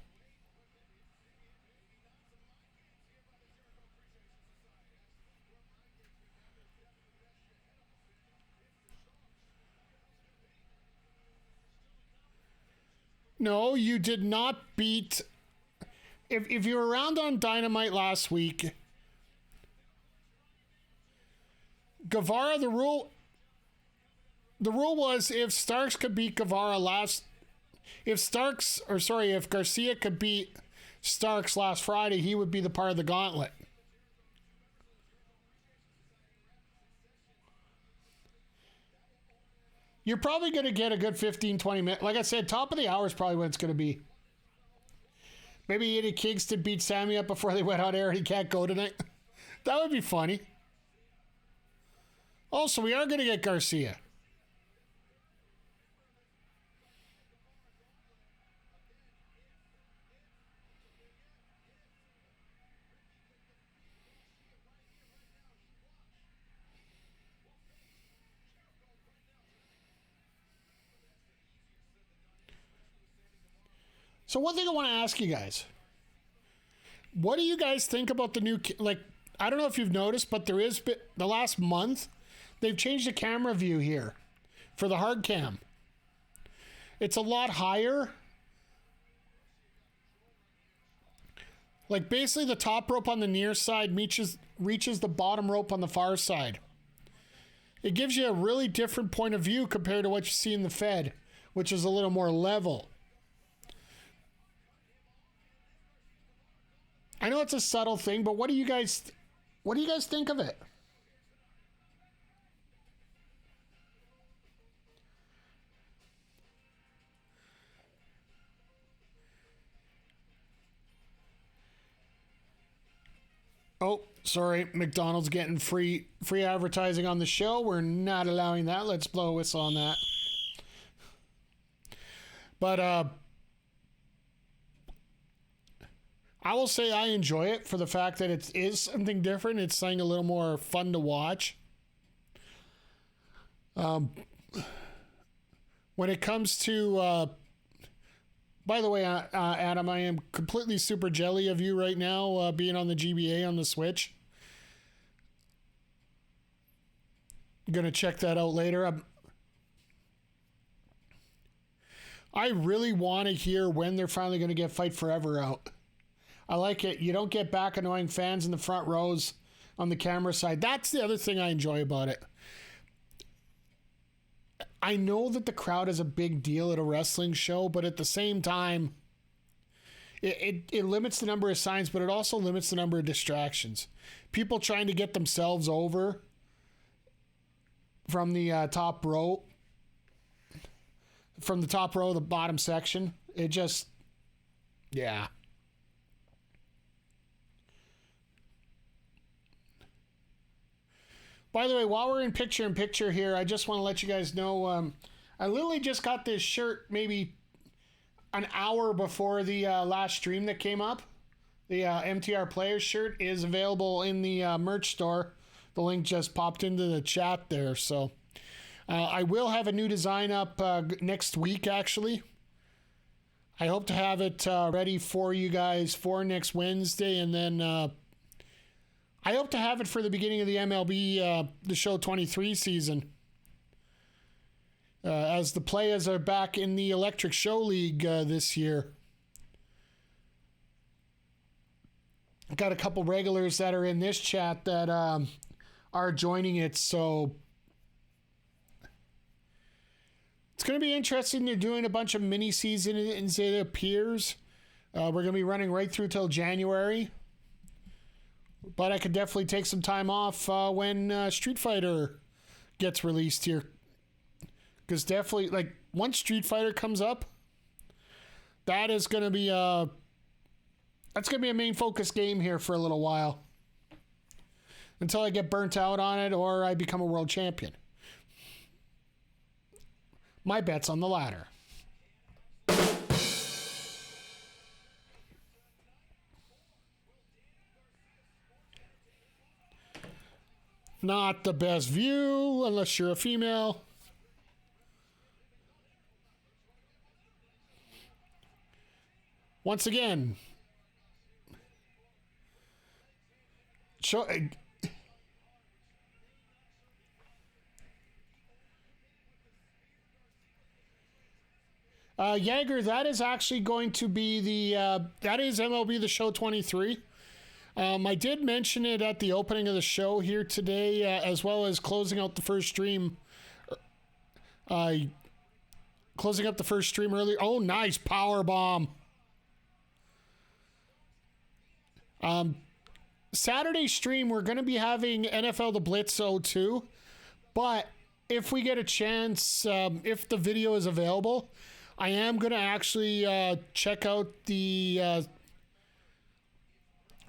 No, you did not beat... If you were around on Dynamite last week... Guevara, the rule was if Starks could beat Guevara if Garcia could beat Starks last Friday, he would be the part of the Gauntlet. You're probably going to get a good 15, 20 minutes. Like I said, top of the hour is probably what it's going to be. Maybe Eddie Kingston beat Sammy up before they went on air and he can't go tonight. That would be funny. Also, we are going to get Garcia. So one thing I want to ask you guys. What do you guys think about the new... Like, I don't know if you've noticed, but there is... The last month... They've changed the camera view here for the hard cam. It's a lot higher. Like basically the top rope on the near side reaches the bottom rope on the far side. It gives you a really different point of view compared to what you see in the Fed, which is a little more level. I know it's a subtle thing, but what do you guys think of it? Oh, sorry. McDonald's getting free advertising on the show. We're not allowing that. Let's blow a whistle on that. But I will say I enjoy it for the fact that it is something different. It's something a little more fun to watch. When it comes to... by the way, Adam, I am completely super jelly of you right now, being on the GBA on the Switch. I'm going to check that out later. I really want to hear when they're finally going to get Fight Forever out. I like it. You don't get back annoying fans in the front rows on the camera side. That's the other thing I enjoy about it. I know that the crowd is a big deal at a wrestling show, but at the same time, it limits the number of signs, but it also limits the number of distractions. People trying to get themselves over from the top row, the bottom section. It just, yeah. By the way, while we're in picture here, I just want to let you guys know, I literally just got this shirt maybe an hour before the last stream that came up. The MTR Players shirt is available in the merch store. The link just popped into the chat there. So I will have a new design up next week, actually. I hope to have it ready for you guys for next Wednesday. And then I hope to have it for the beginning of the MLB, the Show 23 season. As the players are back in the Electric Show League this year. Got a couple regulars that are in this chat that are joining it, so it's going to be interesting. They're doing a bunch of mini seasons, it appears. We're going to be running right through till January. But I could definitely take some time off when Street Fighter gets released here. Because definitely, like, once Street Fighter comes up, that is going to be that's going to be a main focus game here for a little while. Until I get burnt out on it or I become a world champion. My bet's on the latter. Not the best view unless you're a female. Once again, Jaeger, that is actually going to be that is MLB The Show 23. I did mention it at the opening of the show here today, as well as closing out the first stream. Closing up the first stream earlier. Oh, nice power bomb. Saturday stream, we're going to be having NFL The Blitz 02, but if we get a chance, if the video is available, I am going to actually check out the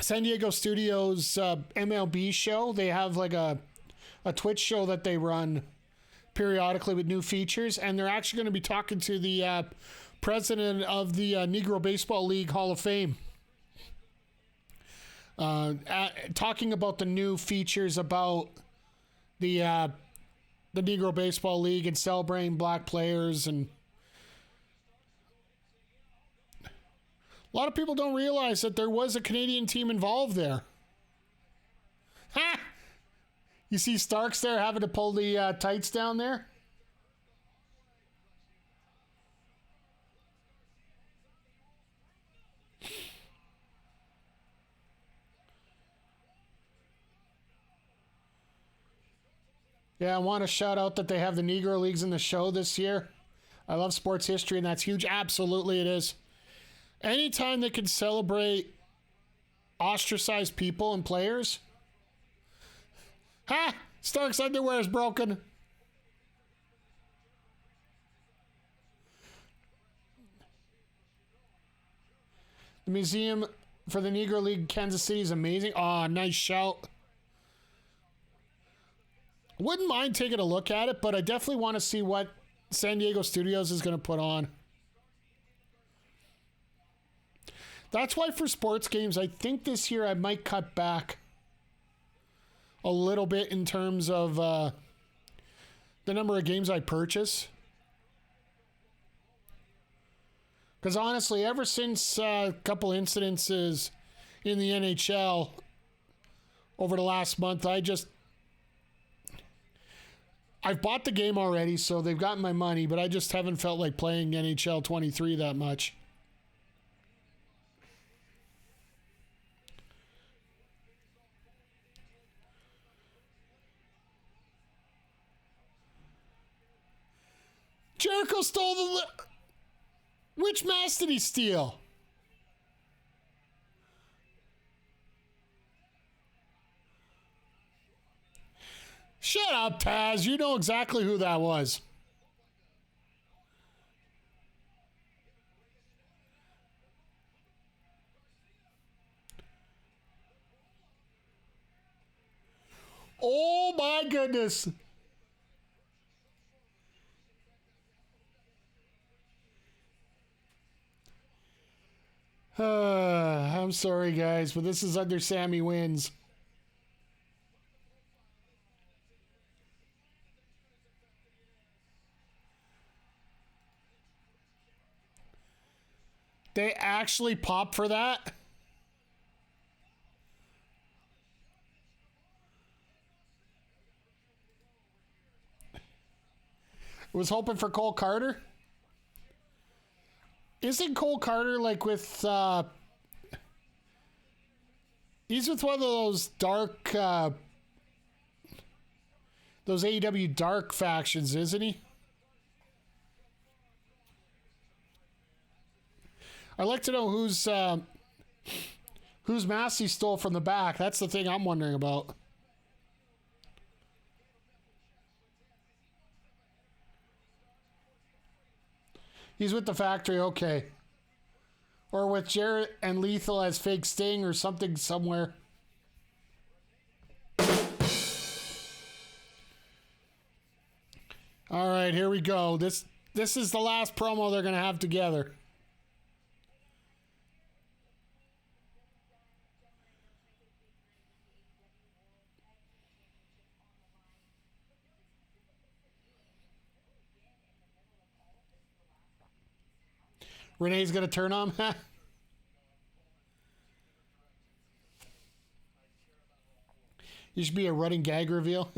San Diego Studios MLB show. They have like a Twitch show that they run periodically with new features, and they're actually going to be talking to the president of the Negro Baseball League Hall of Fame. Talking about the new features about the Negro Baseball League and celebrating black players, and a lot of people don't realize that there was a Canadian team involved there. Ha! You see Starks there having to pull the tights down there? Yeah, I want to shout out that they have the Negro Leagues in the show this year. I love sports history, and that's huge. Absolutely it is. Anytime they can celebrate ostracized people and players. Ha! Stark's underwear is broken. The museum for the Negro League Kansas City is amazing. Oh, nice shout. Wouldn't mind taking a look at it, but I definitely want to see what San Diego Studios is going to put on. That's why for sports games, I think this year I might cut back a little bit in terms of the number of games I purchase. Because honestly, ever since a couple incidences in the NHL over the last month, I've bought the game already, so they've gotten my money, but I just haven't felt like playing NHL 23 that much. Jericho stole which mask did he steal? Shut up, Taz. You know exactly who that was. Oh my goodness. I'm sorry, guys, but this is under Sammy wins. They actually pop for that? Was hoping for Cole Carter? Isn't Cole Carter like with he's with one of those dark those AEW dark factions, isn't he? I'd like to know whose mask he stole from the back. That's the thing I'm wondering about. He's with the factory, okay. Or with Jarrett and Lethal as fake Sting or something somewhere. All right, here we go. This is the last promo they're going to have together. Renee's going to turn on him. You should be a running gag reveal.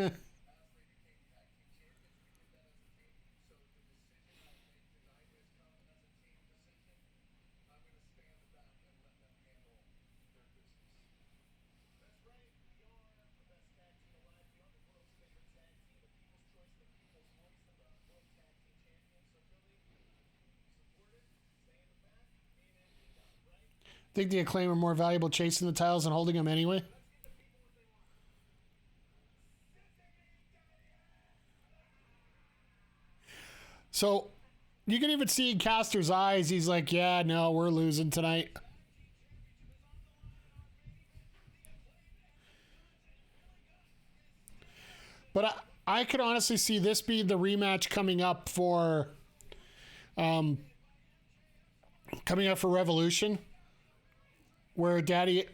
Think the Acclaim are more valuable chasing the titles and holding them anyway? So, you can even see in Caster's eyes, he's like, yeah, no, we're losing tonight. But I could honestly see this being the rematch coming up for Revolution, where Daddy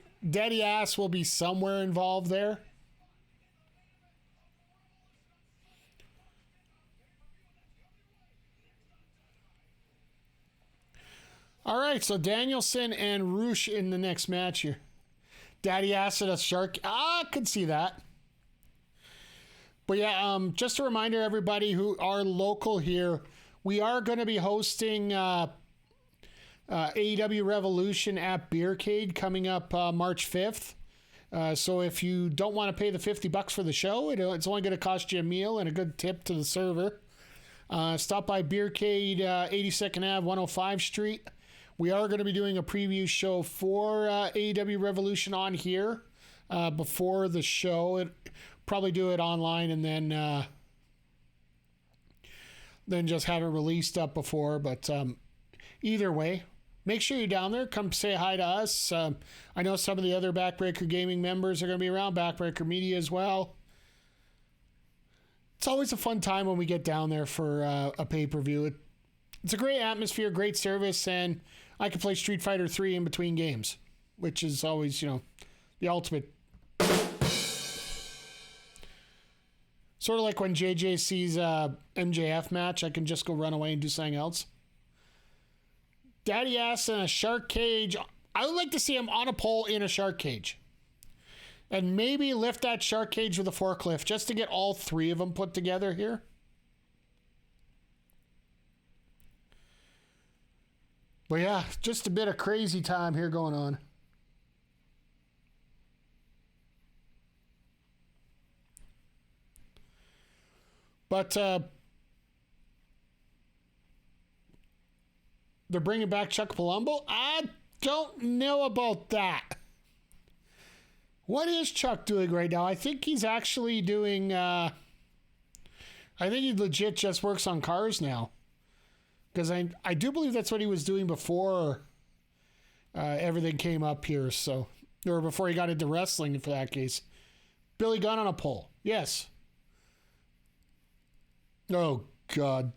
Ass will be somewhere involved there. All right, so Danielson and Roosh in the next match here. Daddy Ass and a Shark. I could see that. But yeah, just a reminder, everybody who are local here, we are going to be hosting AEW Revolution at Beercade coming up March 5th. So if you don't want to pay the $50 for the show, it's only going to cost you a meal and a good tip to the server. Stop by Beercade, 82nd Ave, 105 Street. We are going to be doing a preview show for AEW Revolution on here before the show. Probably do it online and then just have it released up before. But either way, make sure you're down there. Come say hi to us. I know some of the other Backbreaker Gaming members are going to be around, Backbreaker Media as well. It's always a fun time when we get down there for a pay-per-view. It's a great atmosphere, great service, and I can play Street Fighter 3 in between games, which is always, the ultimate. Sort of like when JJ sees a MJF match, I can just go run away and do something else. Daddy Ass in a shark cage. I would like to see him on a pole in a shark cage. And maybe lift that shark cage with a forklift just to get all three of them put together here. But yeah, just a bit of crazy time here going on. But They're bringing back Chuck Palumbo? I don't know about that. What is Chuck doing right now? I think he's actually doing... I think he legit just works on cars now. Because I do believe that's what he was doing before everything came up here. So, or before he got into wrestling, for that case. Billy Gunn on a pole. Yes. Oh, God.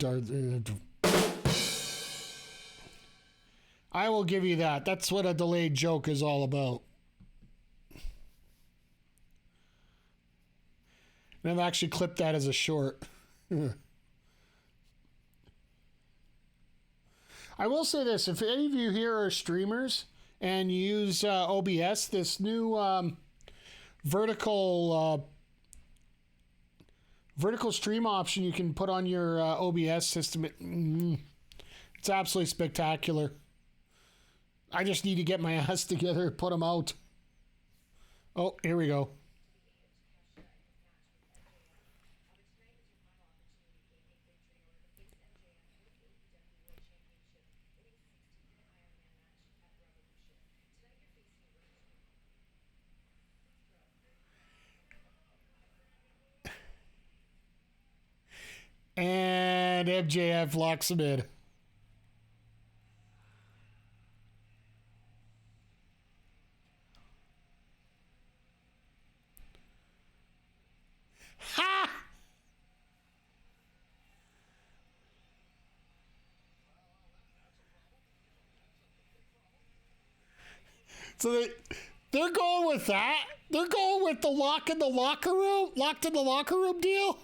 I will give you that. That's what a delayed joke is all about. And I've actually clipped that as a short. I will say this. If any of you here are streamers and you use OBS, this new vertical stream option you can put on your OBS system, it's absolutely spectacular. I just need to get my ass together and put them out. Oh, here we go. And MJF locks him in. Ha! So they're going with that? They're going with the locked in the locker room deal?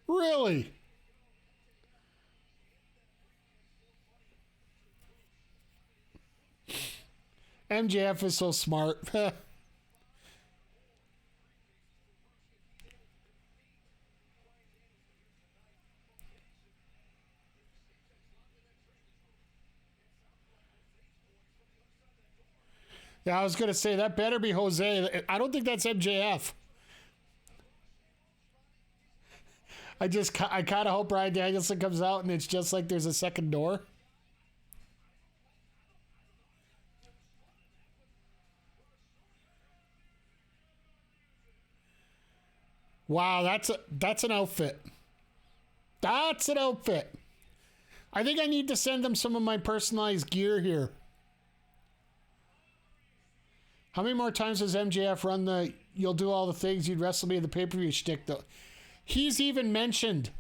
Really? MJF is so smart. Yeah, I was going to say, that better be Jose. I don't think that's MJF. I kind of hope Bryan Danielson comes out and it's just like there's a second door. Wow, that's an outfit. That's an outfit. I think I need to send them some of my personalized gear here. How many more times does MJF run the "you'll do all the things, you'd wrestle me" in the pay-per-view shtick, though? He's even mentioned.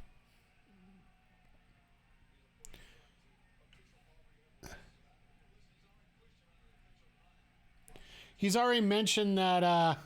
He's already mentioned that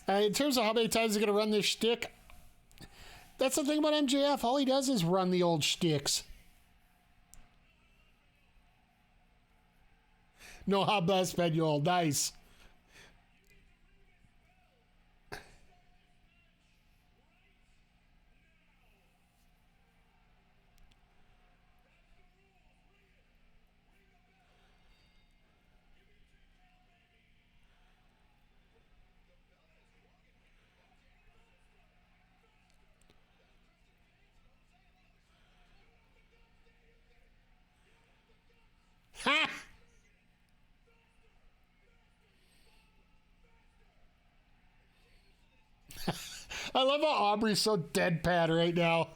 in terms of how many times he's going to run this shtick, that's the thing about MJF. All he does is run the old shticks. No habla español. Nice. Ha! I love how Aubrey's so deadpan right now.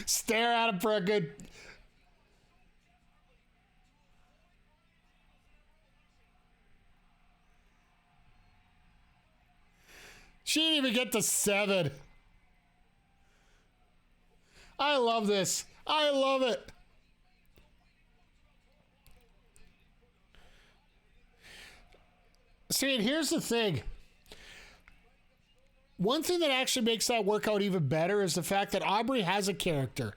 Stare at him for a good... She didn't even get to 7. I love this. I love it. See, and here's the thing. One thing that actually makes that work out even better is the fact that Aubrey has a character.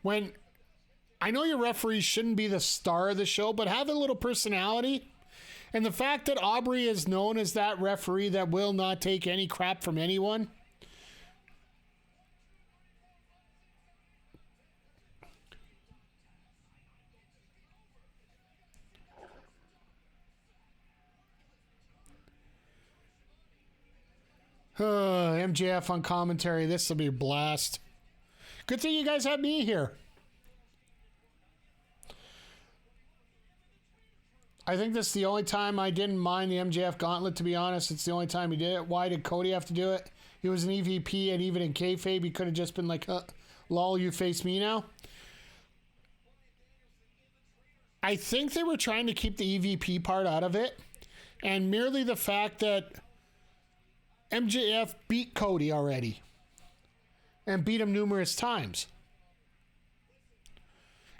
When I know your referee shouldn't be the star of the show, but have a little personality. And the fact that Aubrey is known as that referee that will not take any crap from anyone. MJF on commentary. This will be a blast. Good thing you guys have me here. I think this is the only time I didn't mind the MJF Gauntlet, to be honest. It's the only time he did it. Why did Cody have to do it? He was an EVP, and even in kayfabe, he could have just been like, lol, you face me now. I think they were trying to keep the EVP part out of it, and merely the fact that MJF beat Cody already and beat him numerous times.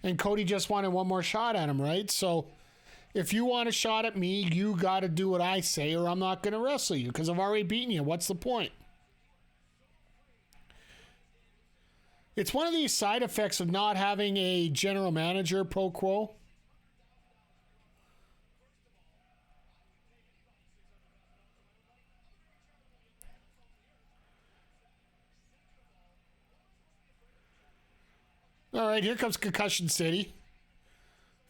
And Cody just wanted one more shot at him, right? So if you want a shot at me, you got to do what I say or I'm not going to wrestle you because I've already beaten you. What's the point? It's one of these side effects of not having a general manager pro quo. All right, here comes Concussion City.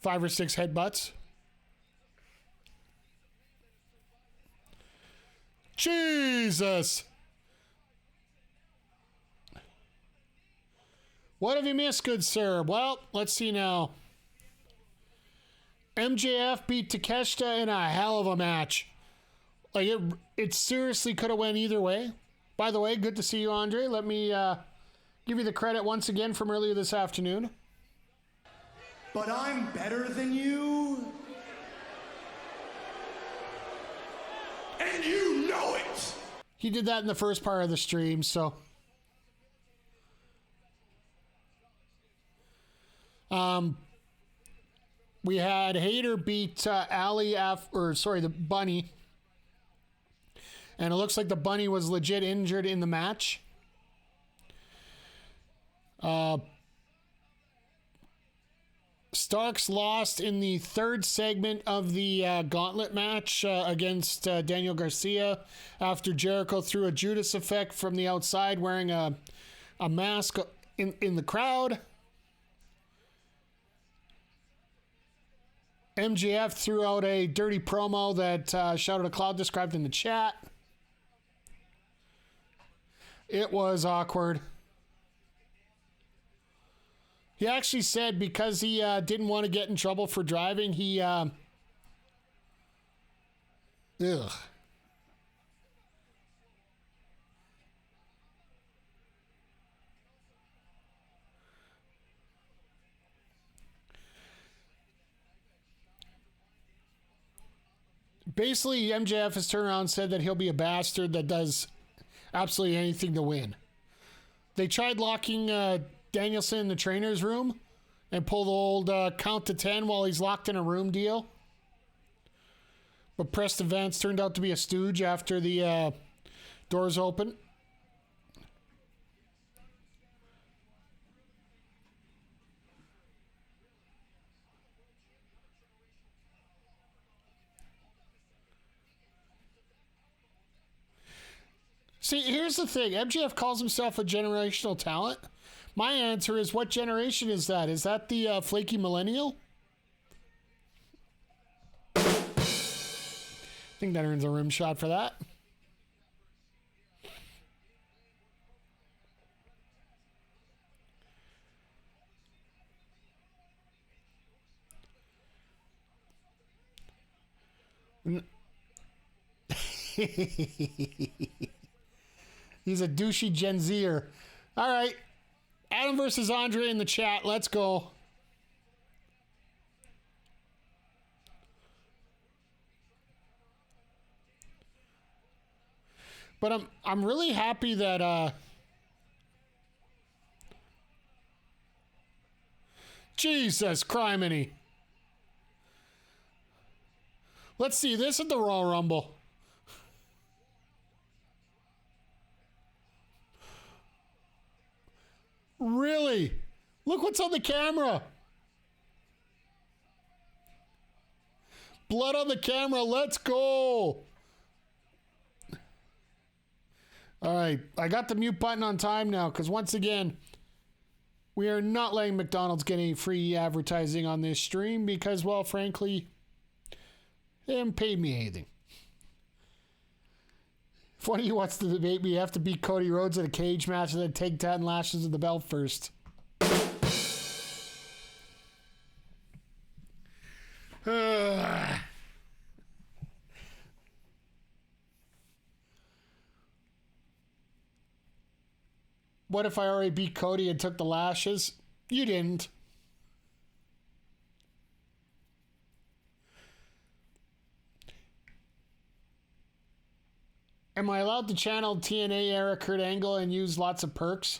5 or 6 headbutts. Jesus! What have you missed, good sir? Well, let's see now. MJF beat Takeshita in a hell of a match. Like it seriously could have went either way. By the way, good to see you, Andre. Let me give you the credit once again from earlier this afternoon. But I'm better than you. And you know it. He did that in the first part of the stream, so. We had Hayter beat the Bunny. And it looks like the Bunny was legit injured in the match. Starks lost in the third segment of the Gauntlet match against Daniel Garcia after Jericho threw a Judas effect from the outside wearing a mask in the crowd. MJF threw out a dirty promo that Shadow to Cloud described in the chat. It was awkward. He actually said because he didn't want to get in trouble for driving, he... Ugh. Basically, MJF has turned around and said that he'll be a bastard that does absolutely anything to win. They tried locking Danielson in the trainer's room and pull the old count to 10 while he's locked in a room deal. But Preston Vance turned out to be a stooge after the doors open. See, here's the thing. MJF calls himself a generational talent. My answer is, what generation is that? Is that the flaky millennial? I think that earns a rim shot for that. He's a douchey Gen Zer. All right. Adam versus Andre in the chat. Let's go. But I'm really happy that Jesus criminy. Let's see this at the Royal Rumble. Really? Look what's on the camera. Blood on the camera. Let's go. All right. I got the mute button on time now because once again, we are not letting McDonald's get any free advertising on this stream because, well, frankly, they haven't paid me anything. If one of you wants to debate me, you have to beat Cody Rhodes in a cage match and then take 10 lashes of the belt first. What if I already beat Cody and took the lashes? You didn't. Am I allowed to channel TNA era Kurt Angle and use lots of perks?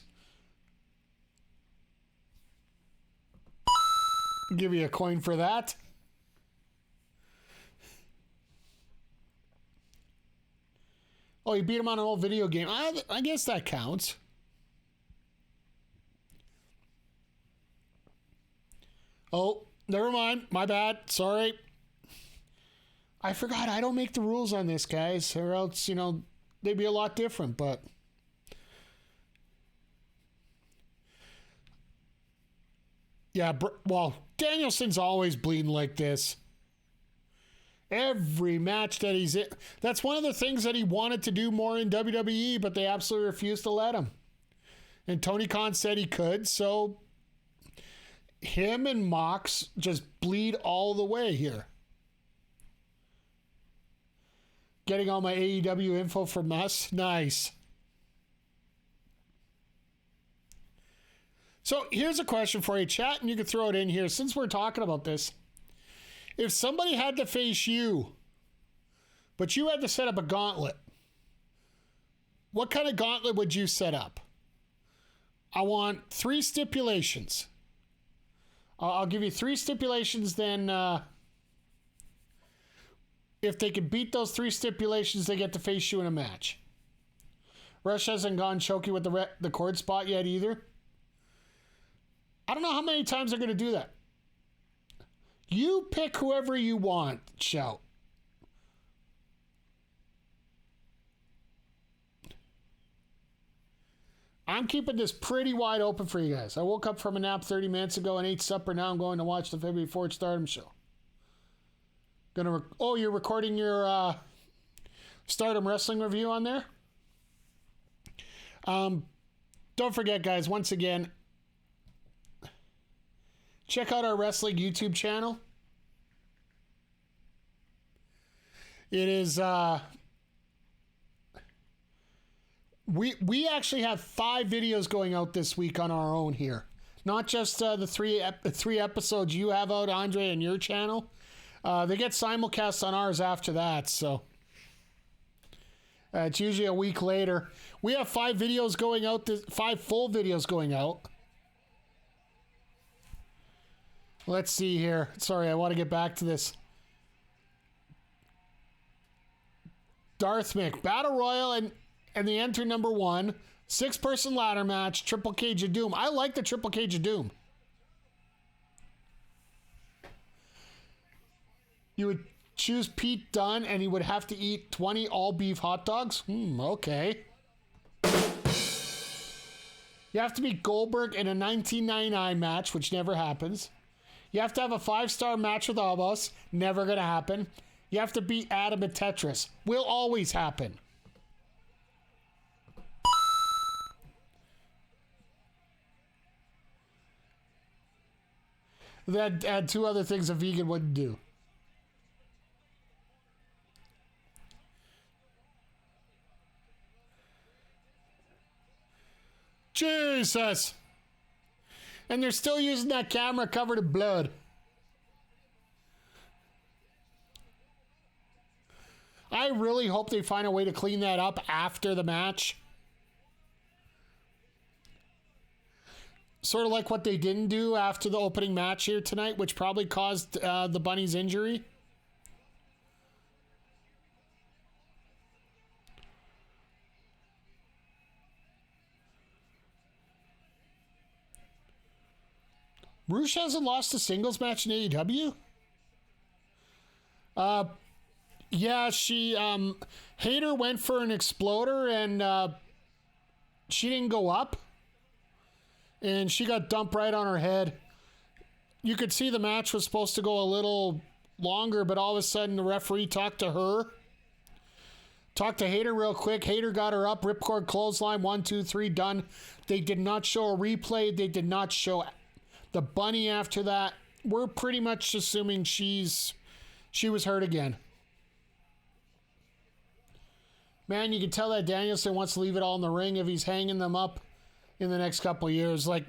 Give you a coin for that. Oh, you beat him on an old video game. I guess that counts. Oh, never mind. My bad. Sorry. I forgot. I don't make the rules on this, guys. Or else, you know, they'd be a lot different, but... Yeah, well, Danielson's always bleeding like this. Every match that he's in. That's one of the things that he wanted to do more in WWE, but they absolutely refused to let him. And Tony Khan said he could, so him and Mox just bleed all the way here. Getting all my AEW info from us. Nice. So here's a question for you, chat, and you can throw it in here since we're talking about this. If somebody had to face you, but you had to set up a gauntlet, what kind of gauntlet would you set up? I want 3 stipulations. I'll give you 3 stipulations, then if they can beat those 3 stipulations, they get to face you in a match. Rush hasn't gone choky with the cord spot yet either. I don't know how many times they're going to do that. You pick whoever you want, shout. I'm keeping this pretty wide open for you guys. I woke up from a nap 30 minutes ago and ate supper. Now I'm going to watch the February 4th Stardom show. Oh, you're recording your Stardom Wrestling review on there? Don't forget, guys, once again, check out our wrestling YouTube channel. It is we actually have 5 videos going out this week on our own here. Not just the three episodes you have out, Andre, on your channel. They get simulcast on ours after that, so it's usually a week later. We have 5 videos going out, 5 full videos going out. Let's see here. Sorry, I want to get back to this. Darth Mick, Battle Royal and the enter number 1, 6-person ladder match, Triple Cage of Doom. I like the Triple Cage of Doom. You would choose Pete Dunne and he would have to eat 20 all-beef hot dogs? Okay. You have to beat Goldberg in a 1999 match, which never happens. You have to have a 5-star match with Almost. Never going to happen. You have to beat Adam at Tetris. Will always happen. That add 2 other things a vegan wouldn't do. Jesus! And they're still using that camera covered in blood. I really hope they find a way to clean that up after the match. Sort of like what they didn't do after the opening match here tonight, which probably caused the Bunny's injury. Rush hasn't lost a singles match in AEW? Yeah, she, Hayter went for an exploder and, she didn't go up. And she got dumped right on her head. You could see the match was supposed to go a little longer, but all of a sudden the referee talked to her. Talked to Hayter real quick. Hayter got her up. Ripcord clothesline. 1, 2, 3, done. They did not show a replay. They did not show the bunny after that. We're pretty much assuming she was hurt again. Man, you can tell that Danielson wants to leave it all in the ring if he's hanging them up in the next couple of years. Like,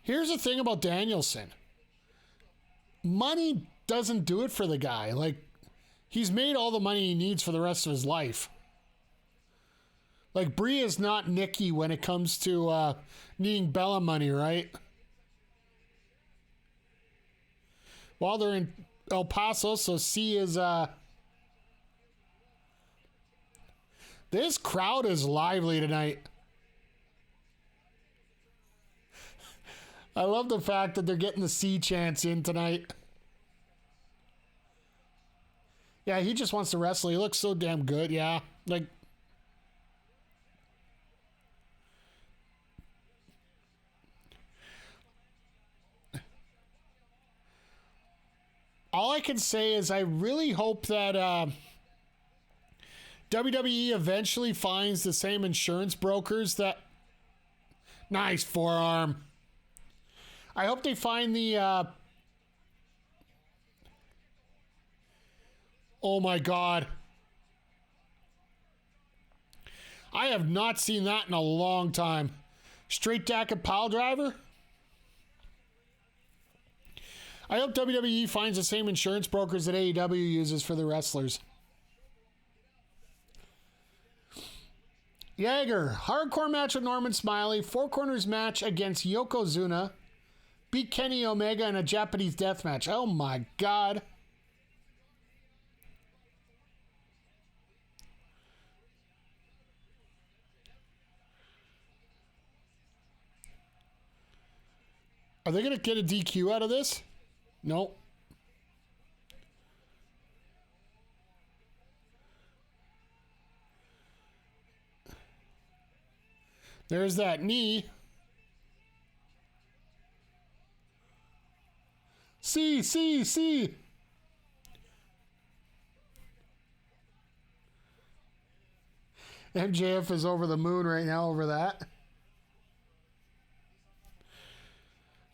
here's the thing about Danielson. Money doesn't do it for the guy. Like, he's made all the money he needs for the rest of his life. Like, Brie is not Nikki when it comes to needing Bella money, right? Well, they're in El Paso, so C is... This crowd is lively tonight. I love the fact that they're getting the C chants in tonight. Yeah, he just wants to wrestle. He looks so damn good, yeah. Like... All I can say is I really hope that WWE eventually finds the same insurance brokers that... Nice forearm. I hope they find the... Oh my God. I have not seen that in a long time. Straight jacket pile driver? I hope WWE finds the same insurance brokers that AEW uses for the wrestlers. Yager, hardcore match with Norman Smiley, Four Corners match against Yokozuna, beat Kenny Omega in a Japanese death match. Oh my God. Are they going to get a DQ out of this? Nope. There's that knee. See. MJF is over the moon right now over that.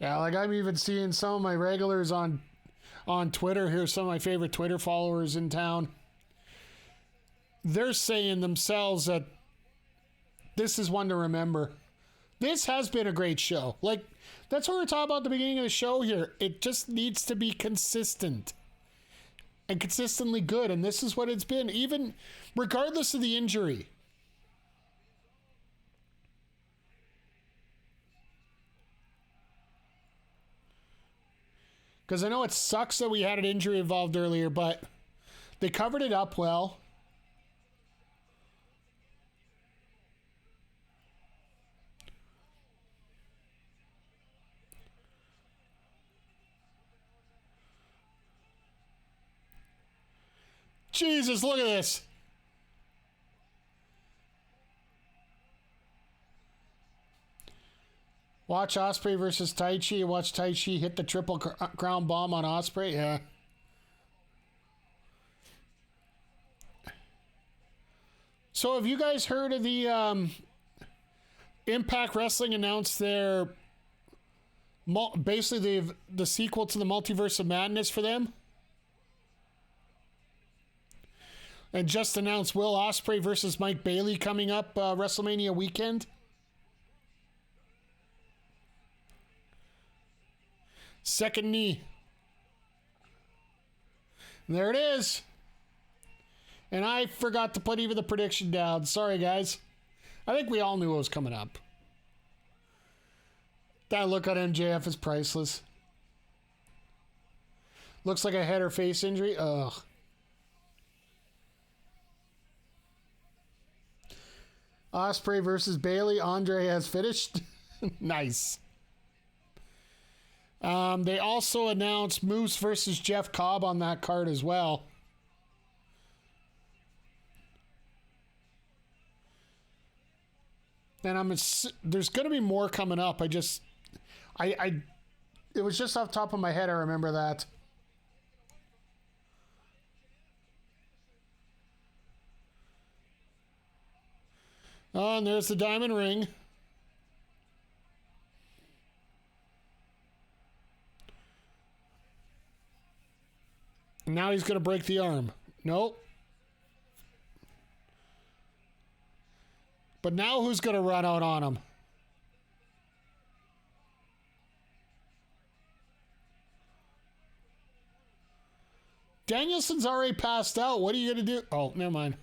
Yeah, like I'm even seeing some of my regulars on Twitter. Here's some of my favorite Twitter followers in town. They're saying themselves that this is one to remember. This has been a great show. Like, that's what we were talking about at the beginning of the show here. It just needs to be consistent and consistently good. And this is what it's been, even regardless of the injury. Because I know it sucks that we had an injury involved earlier, but they covered it up well. Jesus, look at this. Watch Ospreay versus Taichi. Watch Taichi hit the triple crown bomb on Ospreay. Yeah. So have you guys heard of the Impact Wrestling announced their basically the sequel to the Multiverse of Madness for them? And just announced Will Ospreay versus Mike Bailey coming up WrestleMania weekend. Second knee. And there it is. And I forgot to put even the prediction down. Sorry, guys. I think we all knew it was coming up. That look on MJF is priceless. Looks like a head or face injury. Ugh. Ospreay versus Bailey. Andre has finished. Nice. They also announced Moose versus Jeff Cobb on that card as well. And there's going to be more coming up. It was just off the top of my head. I remember that. Oh, and there's the diamond ring. Now he's going to break the arm. Nope. But now who's going to run out on him? Danielson's already passed out. What are you going to do? Oh, never mind.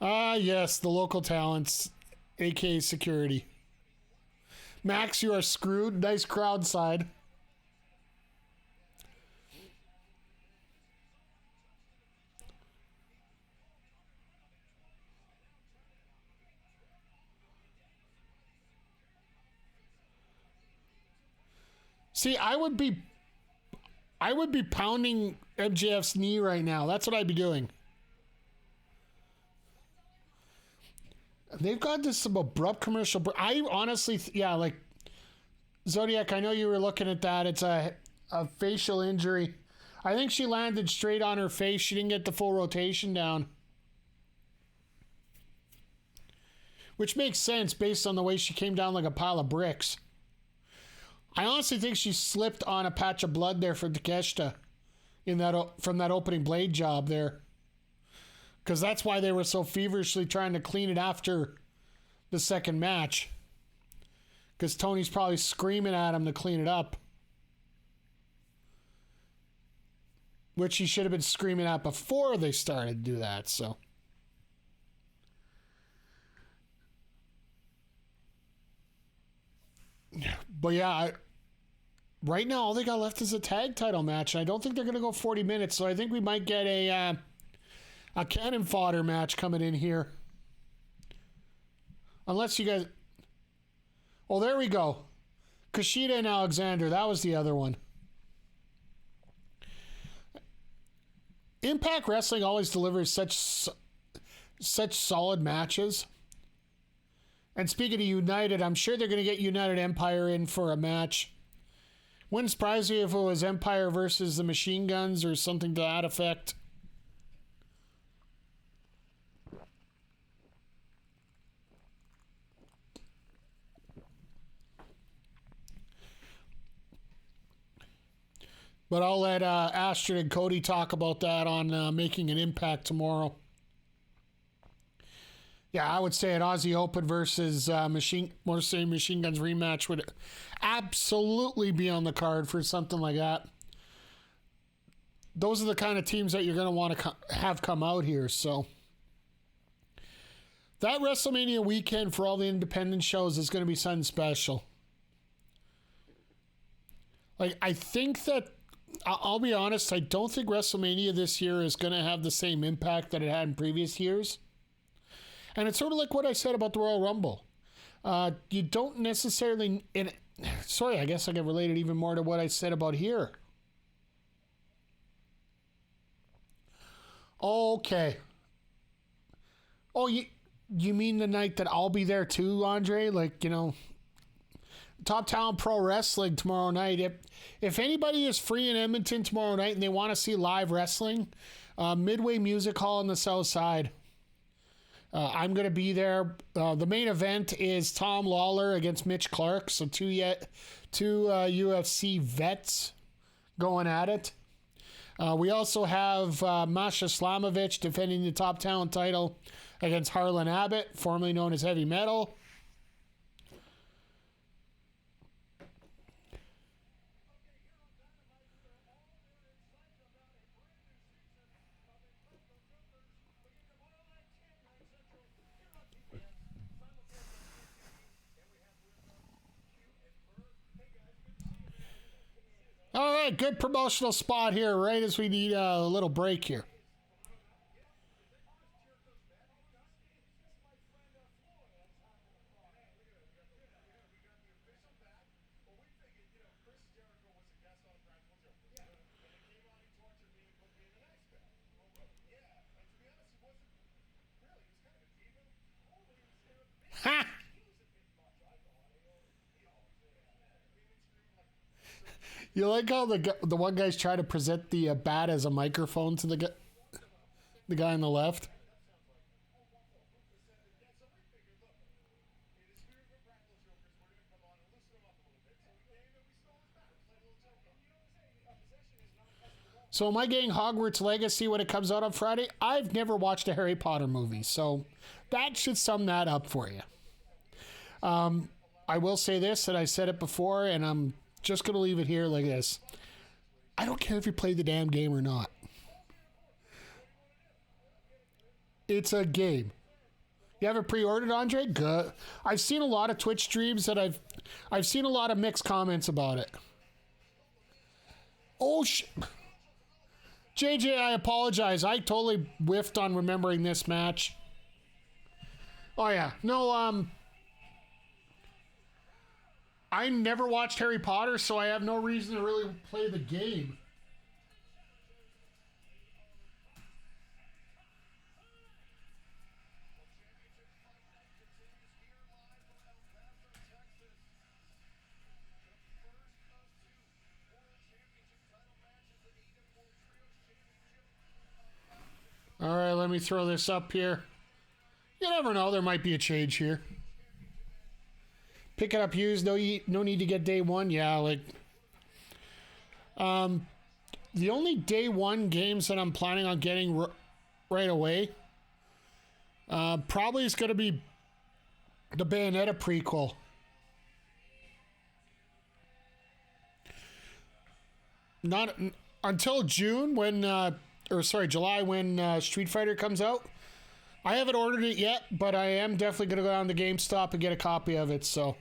Yes, the local talents, aka security. Max, you are screwed. Nice crowd side. See, I would be pounding MJF's knee right now. That's what I'd be doing. They've got this abrupt commercial. I honestly, like Zodiac, I know you were looking at that. It's a facial injury. I think she landed straight on her face. She didn't get the full rotation down. Which makes sense based on the way she came down like a pile of bricks. I honestly think she slipped on a patch of blood there for Takeshita from that opening blade job there. Because that's why they were so feverishly trying to clean it after the second match. Because Tony's probably screaming at him to clean it up. Which he should have been screaming at before they started to do that, so. But yeah, right now all they got left is a tag title match. And I don't think they're going to go 40 minutes, so I think we might get a cannon fodder match coming in here. Unless you guys... Oh, there we go. Kushida and Alexander. That was the other one. Impact Wrestling always delivers such solid matches. And speaking of United, I'm sure they're going to get United Empire in for a match. Wouldn't surprise me if it was Empire versus the Machine Guns or something to that effect. But I'll let Astrid and Cody talk about that on Making an Impact tomorrow. Yeah, I would say an Aussie Open versus Machine Guns rematch would absolutely be on the card for something like that. Those are the kind of teams that you're going to want to have come out here. So that WrestleMania weekend for all the independent shows is going to be something special. Like, I think that, I'll be honest, I don't think WrestleMania this year is going to have the same impact that it had in previous years. And it's sort of like what I said about the Royal Rumble. You don't necessarily... Sorry, I guess I can relate it even more to what I said about here. Okay. Oh, you mean the night that I'll be there too, Andre? Like, Top Talent Pro Wrestling tomorrow night. If anybody is free in Edmonton tomorrow night and they want to see live wrestling, Midway Music Hall on the South Side. I'm going to be there. The main event is Tom Lawler against Mitch Clark. So two UFC vets going at it. We also have Masha Slamovich defending the Top Talent title against Harlan Abbott, formerly known as Heavy Metal. All right, good promotional spot here, right as we need a little break here. You like how the one guy's trying to present the bat as a microphone to the guy on the left? So am I getting Hogwarts Legacy when it comes out on Friday? I've never watched a Harry Potter movie, so that should sum that up for you. I will say this, and I said it before, and I'm just going to leave it here like this. I don't care if you play the damn game or not. It's a game. You have it pre-ordered, Andre? Good. I've seen a lot of Twitch streams that I've seen a lot of mixed comments about it. Oh, JJ, I apologize. I totally whiffed on remembering this match. Oh, yeah. No, I never watched Harry Potter, so I have no reason to really play the game. All right, let me throw this up here. You never know, there might be a change here. Pick it up used, no need to get day one. Yeah, like the only day one games that I'm planning on getting right away probably is going to be the Bayonetta prequel. Not until June when July when Street Fighter comes out. I haven't ordered it yet, but I am definitely going to go down to GameStop and get a copy of it, so.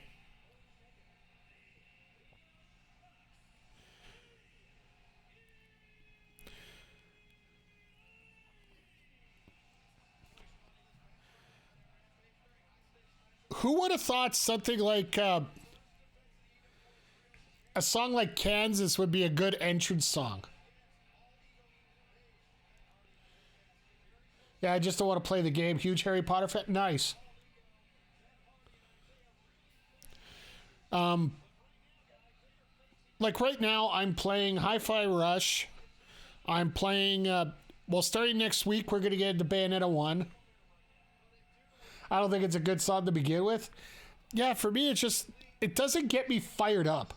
Who would have thought something like a song like Kansas would be a good entrance song? Yeah, I just don't want to play the game. Huge Harry Potter fan. Nice. Like right now, I'm playing Hi-Fi Rush. I'm playing, starting next week, we're going to get into Bayonetta 1. I don't think it's a good song to begin with. Yeah, for me, it doesn't get me fired up.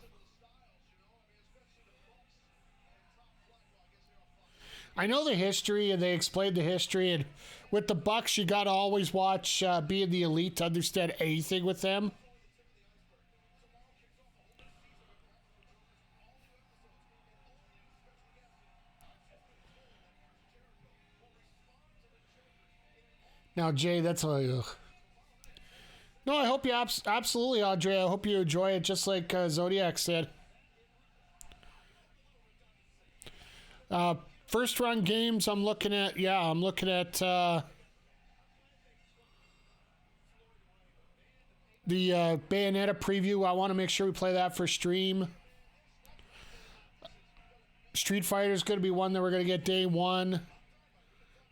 I know the history, and they explained the history, and with the Bucks, you got to always watch Being the Elite to understand anything with them. Now, Jay, that's all you. No, I hope you absolutely, Andre. I hope you enjoy it, just like Zodiac said. First round games, I'm looking at the Bayonetta preview. I want to make sure we play that for stream. Street Fighter is going to be one that we're going to get day one.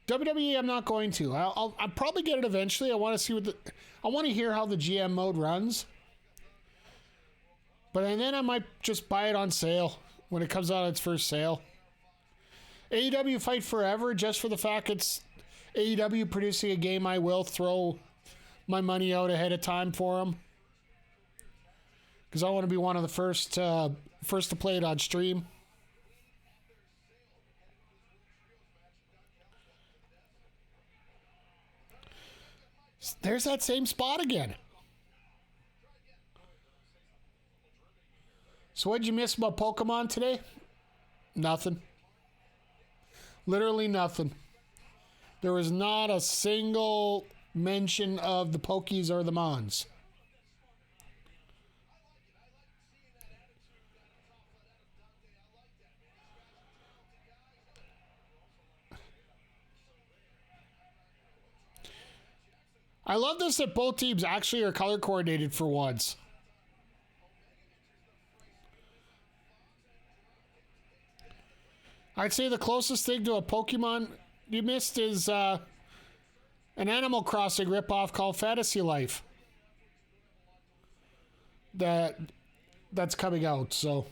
WWE, I'm not going to. I'll probably get it eventually. I want to see I want to hear how the GM mode runs. But then I might just buy it on sale when it comes out its first sale. AEW Fight Forever, just for the fact it's AEW producing a game, I will throw my money out ahead of time for them. Because I want to be one of the first to play it on stream. There's that same spot again. So what'd you miss about Pokemon today? Nothing. Literally nothing. There was not a single mention of the Pokies or the Mons. I love this that both teams actually are color coordinated for once. I'd say the closest thing to a Pokemon you missed is an Animal Crossing ripoff called Fantasy Life. That's coming out, so.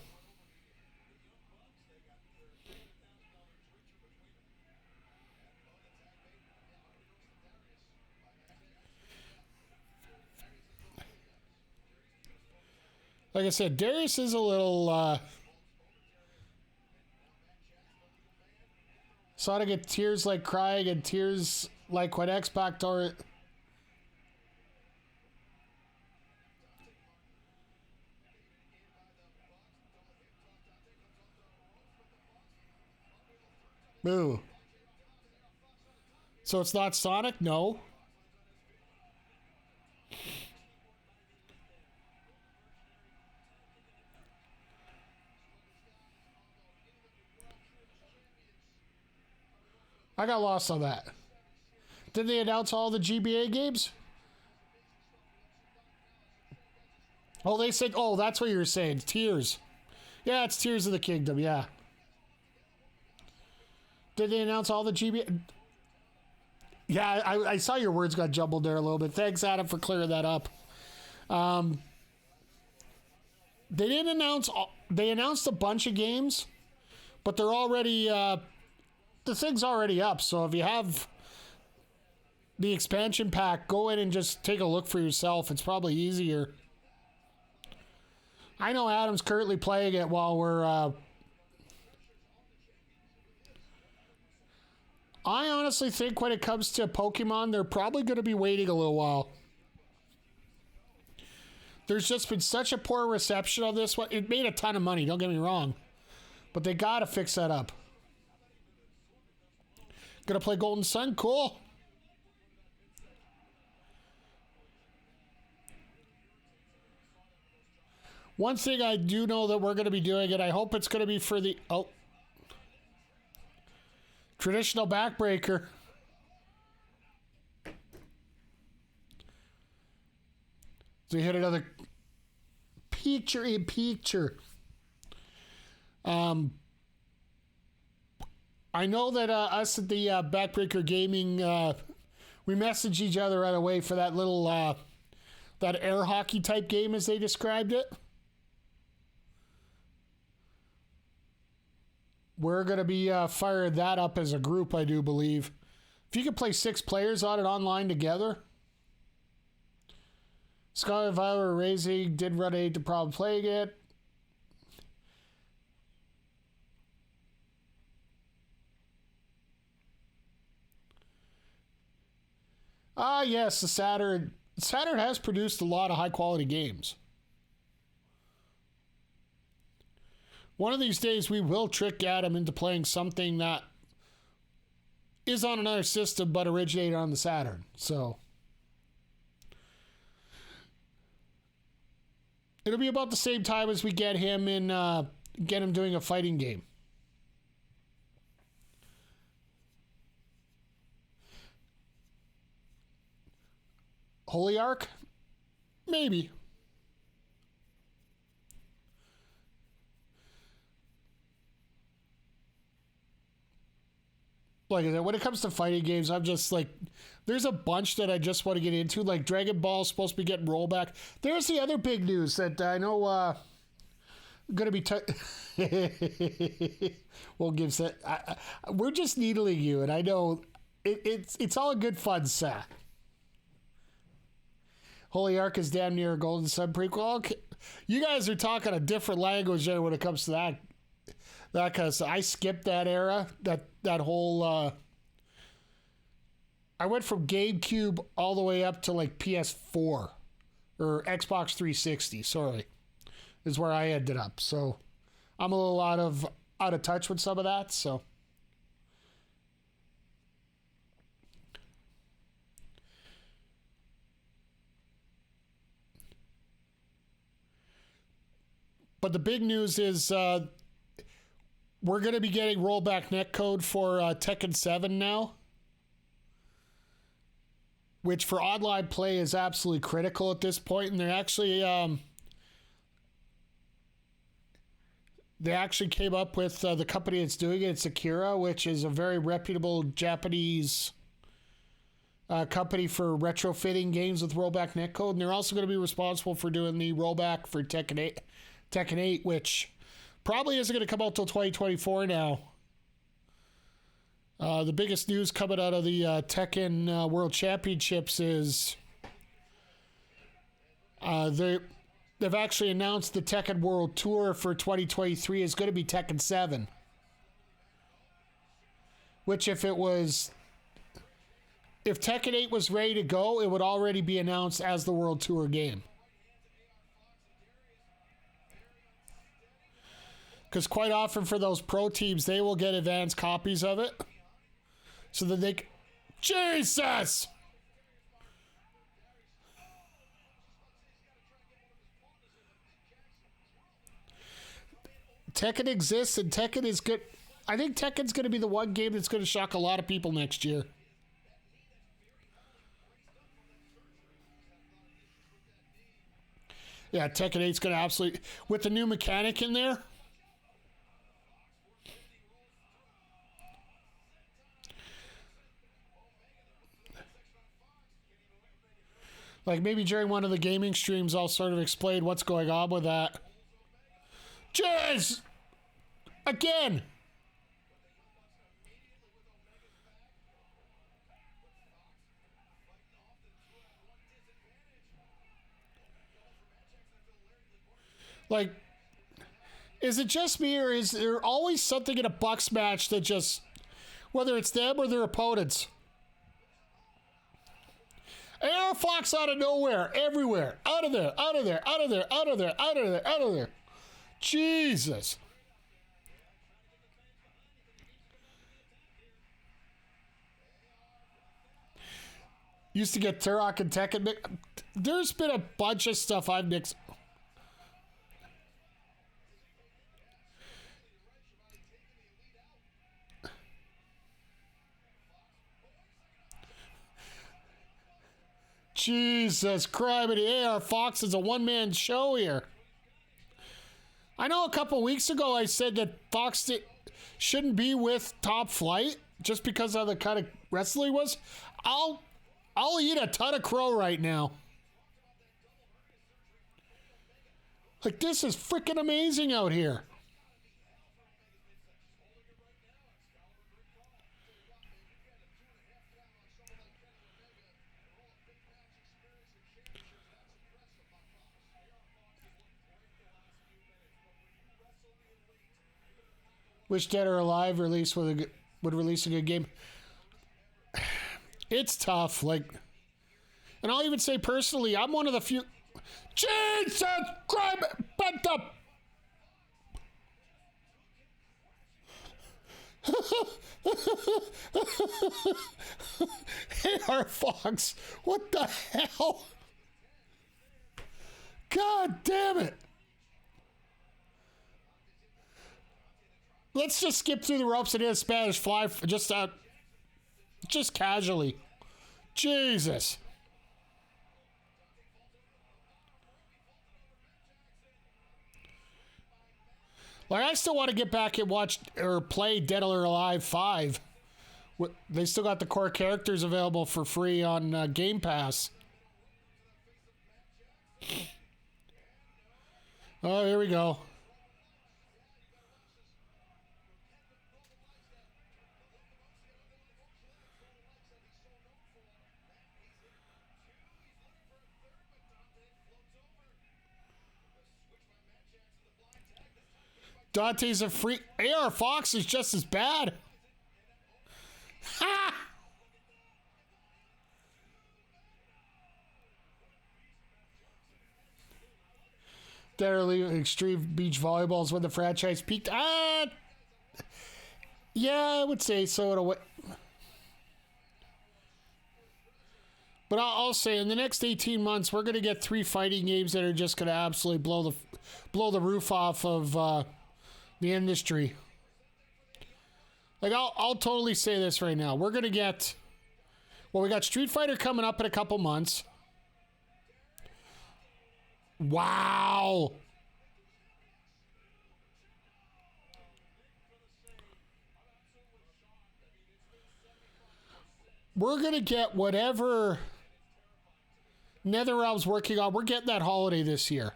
Like I said, Darius is a little... Sort of get tears like crying and tears like when X-Pac tore... Boo. So it's not Sonic? No. I got lost on that. Did they announce all the GBA games? Oh, they said, oh, that's what you were saying. Tears. Yeah, it's Tears of the Kingdom, yeah. Did they announce all the GBA? Yeah, I saw your words got jumbled there a little bit. Thanks, Adam, for clearing that up. They didn't announce... They announced a bunch of games, but they're already... the thing's already up, so if you have the expansion pack, go in and just take a look for yourself. It's probably easier. I know Adam's currently playing it while we're... I honestly think when it comes to Pokemon, they're probably going to be waiting a little while. There's just been such a poor reception on this one. It made a ton of money, don't get me wrong. But they got to fix that up. Gonna play Golden Sun? Cool. One thing I do know that we're going to be doing, and I hope it's going to be for the... Oh. Traditional backbreaker. So we hit another picture in picture. I know that us at the Backbreaker Gaming, we messaged each other right away for that little, that air hockey type game as they described it. We're going to be firing that up as a group, I do believe. If you could play 6 players on it online together. Scarlet Violet Racing did run into problem playing it. Ah, yes, the Saturn. Saturn has produced a lot of high-quality games. One of these days, we will trick Adam into playing something that is on another system but originated on the Saturn. So it'll be about the same time as we get him doing a fighting game. Holy Ark? Maybe. Like I said, when it comes to fighting games, I'm just like, there's a bunch that I just want to get into. Like Dragon Ball is supposed to be getting rollback. There's the other big news that I know going to be... Well, gives it... we're just needling you, and I know it's all good fun, sir. Holy Ark is damn near a Golden Sun prequel. Okay. You guys are talking a different language there when it comes to that. That kind of stuff. I skipped that era. That whole. I went from GameCube all the way up to like PS4 or Xbox 360. Sorry, is where I ended up. So I'm a little out of touch with some of that. So. But the big news is we're going to be getting rollback netcode for Tekken 7 now, which for online play is absolutely critical at this point. And they're actually they actually came up with the company that's doing it. It's Akira, which is a very reputable Japanese company for retrofitting games with rollback netcode. And they're also going to be responsible for doing the rollback for Tekken 8, which probably isn't going to come out till 2024 now. The biggest news coming out of the Tekken World Championships is they've actually announced the Tekken World Tour for 2023 is going to be Tekken 7. Which if Tekken 8 was ready to go, it would already be announced as the World Tour game. Because quite often for those pro teams, they will get advanced copies of it. So that they... Jesus! Tekken exists and Tekken is good. I think Tekken's going to be the one game that's going to shock a lot of people next year. Yeah, Tekken 8's going to absolutely... With the new mechanic in there... Like, maybe during one of the gaming streams, I'll sort of explain what's going on with that. Jeez! Again! Like, is it just me, or is there always something in a Bucks match that just... Whether it's them or their opponents... AR Fox out of nowhere, everywhere, out of there, out of there, out of there, out of there, out of there, out of there. Jesus. Used to get Turok and Tekken. There's been a bunch of stuff I've mixed. Jesus Christ, AR Fox is a one-man show here. I know a couple weeks ago I said that Fox shouldn't be with Top Flight just because of the kind of wrestler he was. I'll eat a ton of crow right now. Like, this is freaking amazing out here. Wish Dead or Alive would release a good game. It's tough. Like, and I'll even say personally, I'm one of the few. Jesus Christ! But AR Fox, what the hell? God damn it! Let's just skip through the ropes and hit a Spanish fly just casually. Jesus. Like, I still want to get back and watch or play Dead or Alive 5. They still got the core characters available for free on Game Pass. Oh, here we go. Dante's a free. AR Fox is just as bad. Ha! Extreme Beach Volleyballs when the franchise peaked. Yeah, I would say so in a way. But I'll say in the next 18 months, we're going to get 3 fighting games that are just going to absolutely blow the roof off of the industry. Like, I'll totally say this right now. We're going to get... Well, we got Street Fighter coming up in a couple months. Wow! We're going to get whatever NetherRealm's working on. We're getting that holiday this year.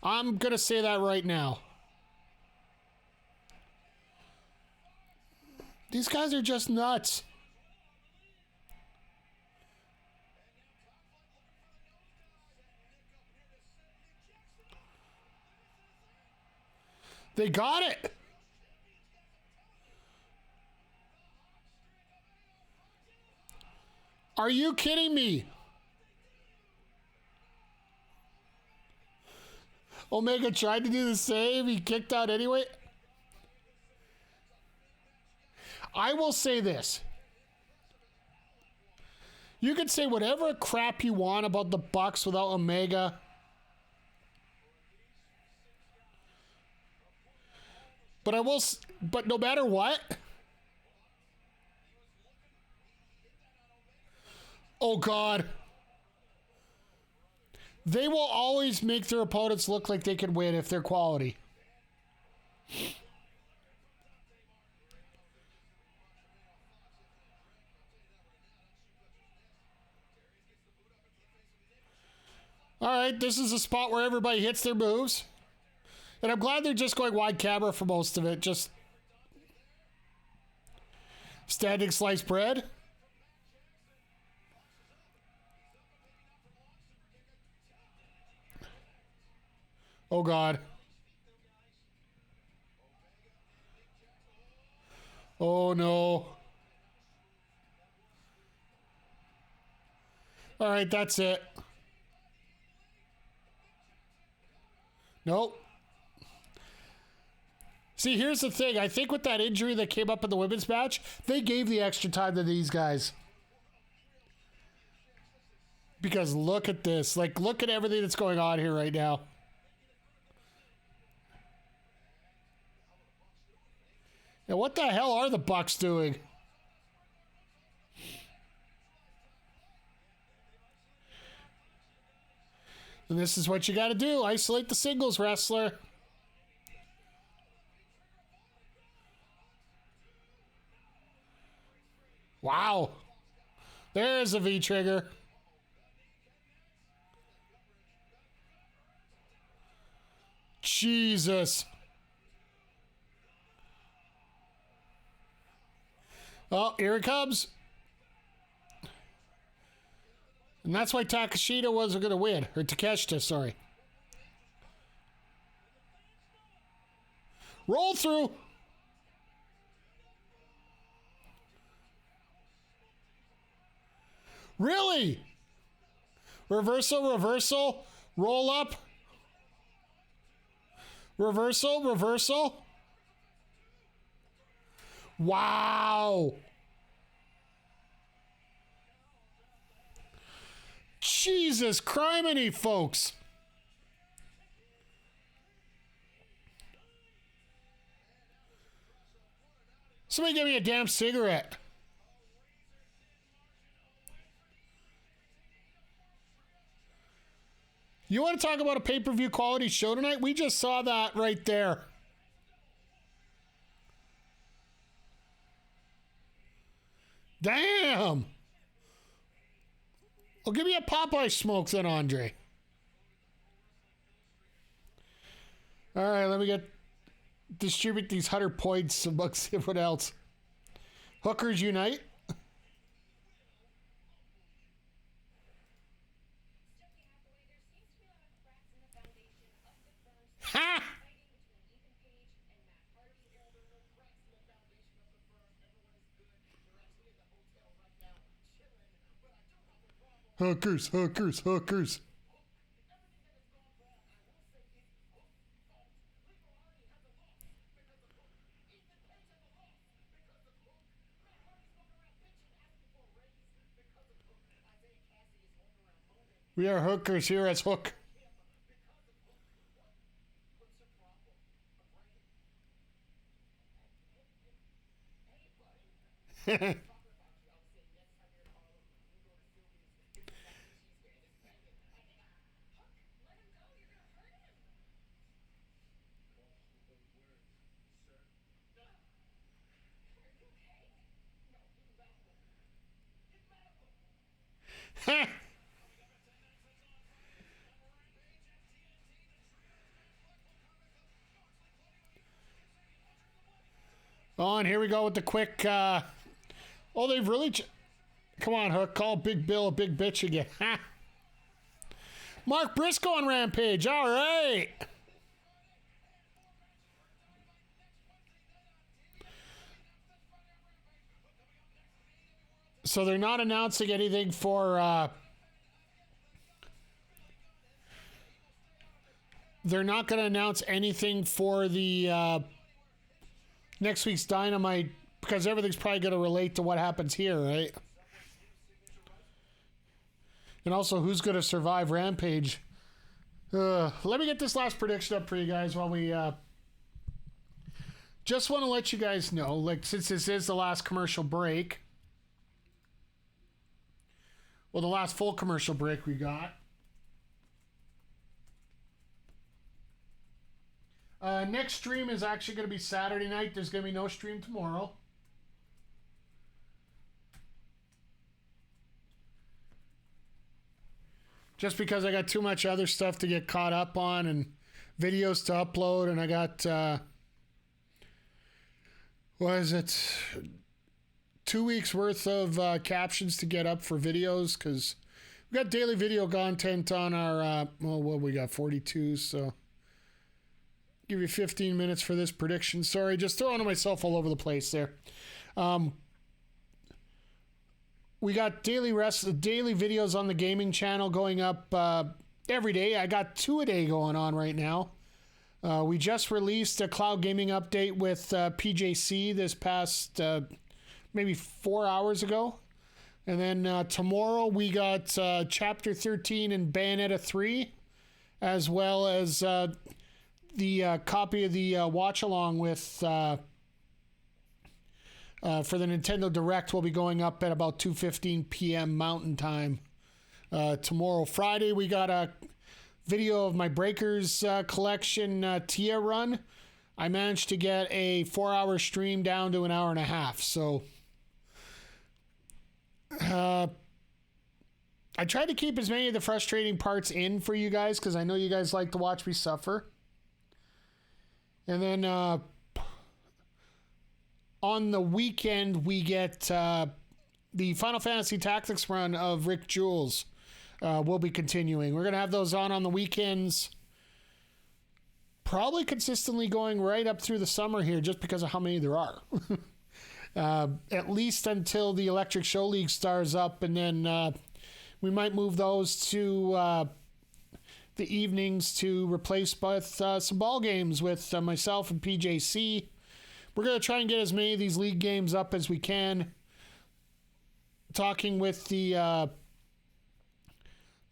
I'm going to say that right now. These guys are just nuts. They got it. Are you kidding me? Omega tried to do the same. He kicked out anyway. I will say this. You can say whatever crap you want about the Bucks without Omega. But no matter what. Oh God. They will always make their opponents look like they can win if they're quality. All right, this is a spot where everybody hits their moves. And I'm glad they're just going wide camera for most of it. Just standing sliced bread. Oh, God. Oh, no. All right, that's it. Nope. See, here's the thing. I think with that injury that came up in the women's match, they gave the extra time to these guys. Because look at this. Like, look at everything that's going on here right now. Now, what the hell are the Bucks doing? And this is what you got to do. Isolate the singles wrestler. Wow. There's a V-trigger. Jesus. Oh, here it comes. And that's why Takeshita wasn't going to win. Or Takeshita, sorry. Roll through. Really? Reversal, reversal. Roll up. Reversal, reversal. Wow. Jesus criminy, folks. Somebody give me a damn cigarette. You want to talk about a pay-per-view quality show tonight? We just saw that right there. Damn. Well, give me a Popeye smoke then, Andre. All right, let me distribute these 100 points amongst everyone else. Hookers unite. Ha! Hookers, hookers, hookers. We are hookers here as Hook. Oh, and here we go with the quick. Oh, they've really. Come on, Hook. Call Big Bill a big bitch again. Ha! Mark Briscoe on Rampage. All right. So they're not announcing anything for... they're not going to announce anything for the next week's Dynamite because everything's probably going to relate to what happens here, right? And also, who's going to survive Rampage? Let me get this last prediction up for you guys while we... just want to let you guys know, like, since this is the last commercial break... Well, the last full commercial break we got. Next stream is actually going to be Saturday night. There's going to be no stream tomorrow. Just because I got too much other stuff to get caught up on and videos to upload. And I got, what is it? 2 weeks worth of captions to get up for videos because we got daily video content on our, we got 42, so give you 15 minutes for this prediction. Sorry, just throwing myself all over the place there. We got daily videos on the gaming channel going up every day. I got 2 a day going on right now. We just released a cloud gaming update with PJC this past... maybe 4 hours ago. And then tomorrow we got Chapter 13 and Bayonetta 3, as well as the copy of the watch-along with for the Nintendo Direct will be going up at about 2:15 p.m. Mountain Time tomorrow. Friday we got a video of my Breakers collection Tia run. I managed to get a 4-hour stream down to an hour and a half, so... I tried to keep as many of the frustrating parts in for you guys because I know you guys like to watch me suffer. And then on the weekend, we get the Final Fantasy Tactics run of Rick Jules. We'll be continuing. We're going to have those on the weekends. Probably consistently going right up through the summer here just because of how many there are. At least until the Electric Show League stars up, and then we might move those to the evenings to replace with some ball games with myself and PJC. We're going to try and get as many of these league games up as we can. Talking with the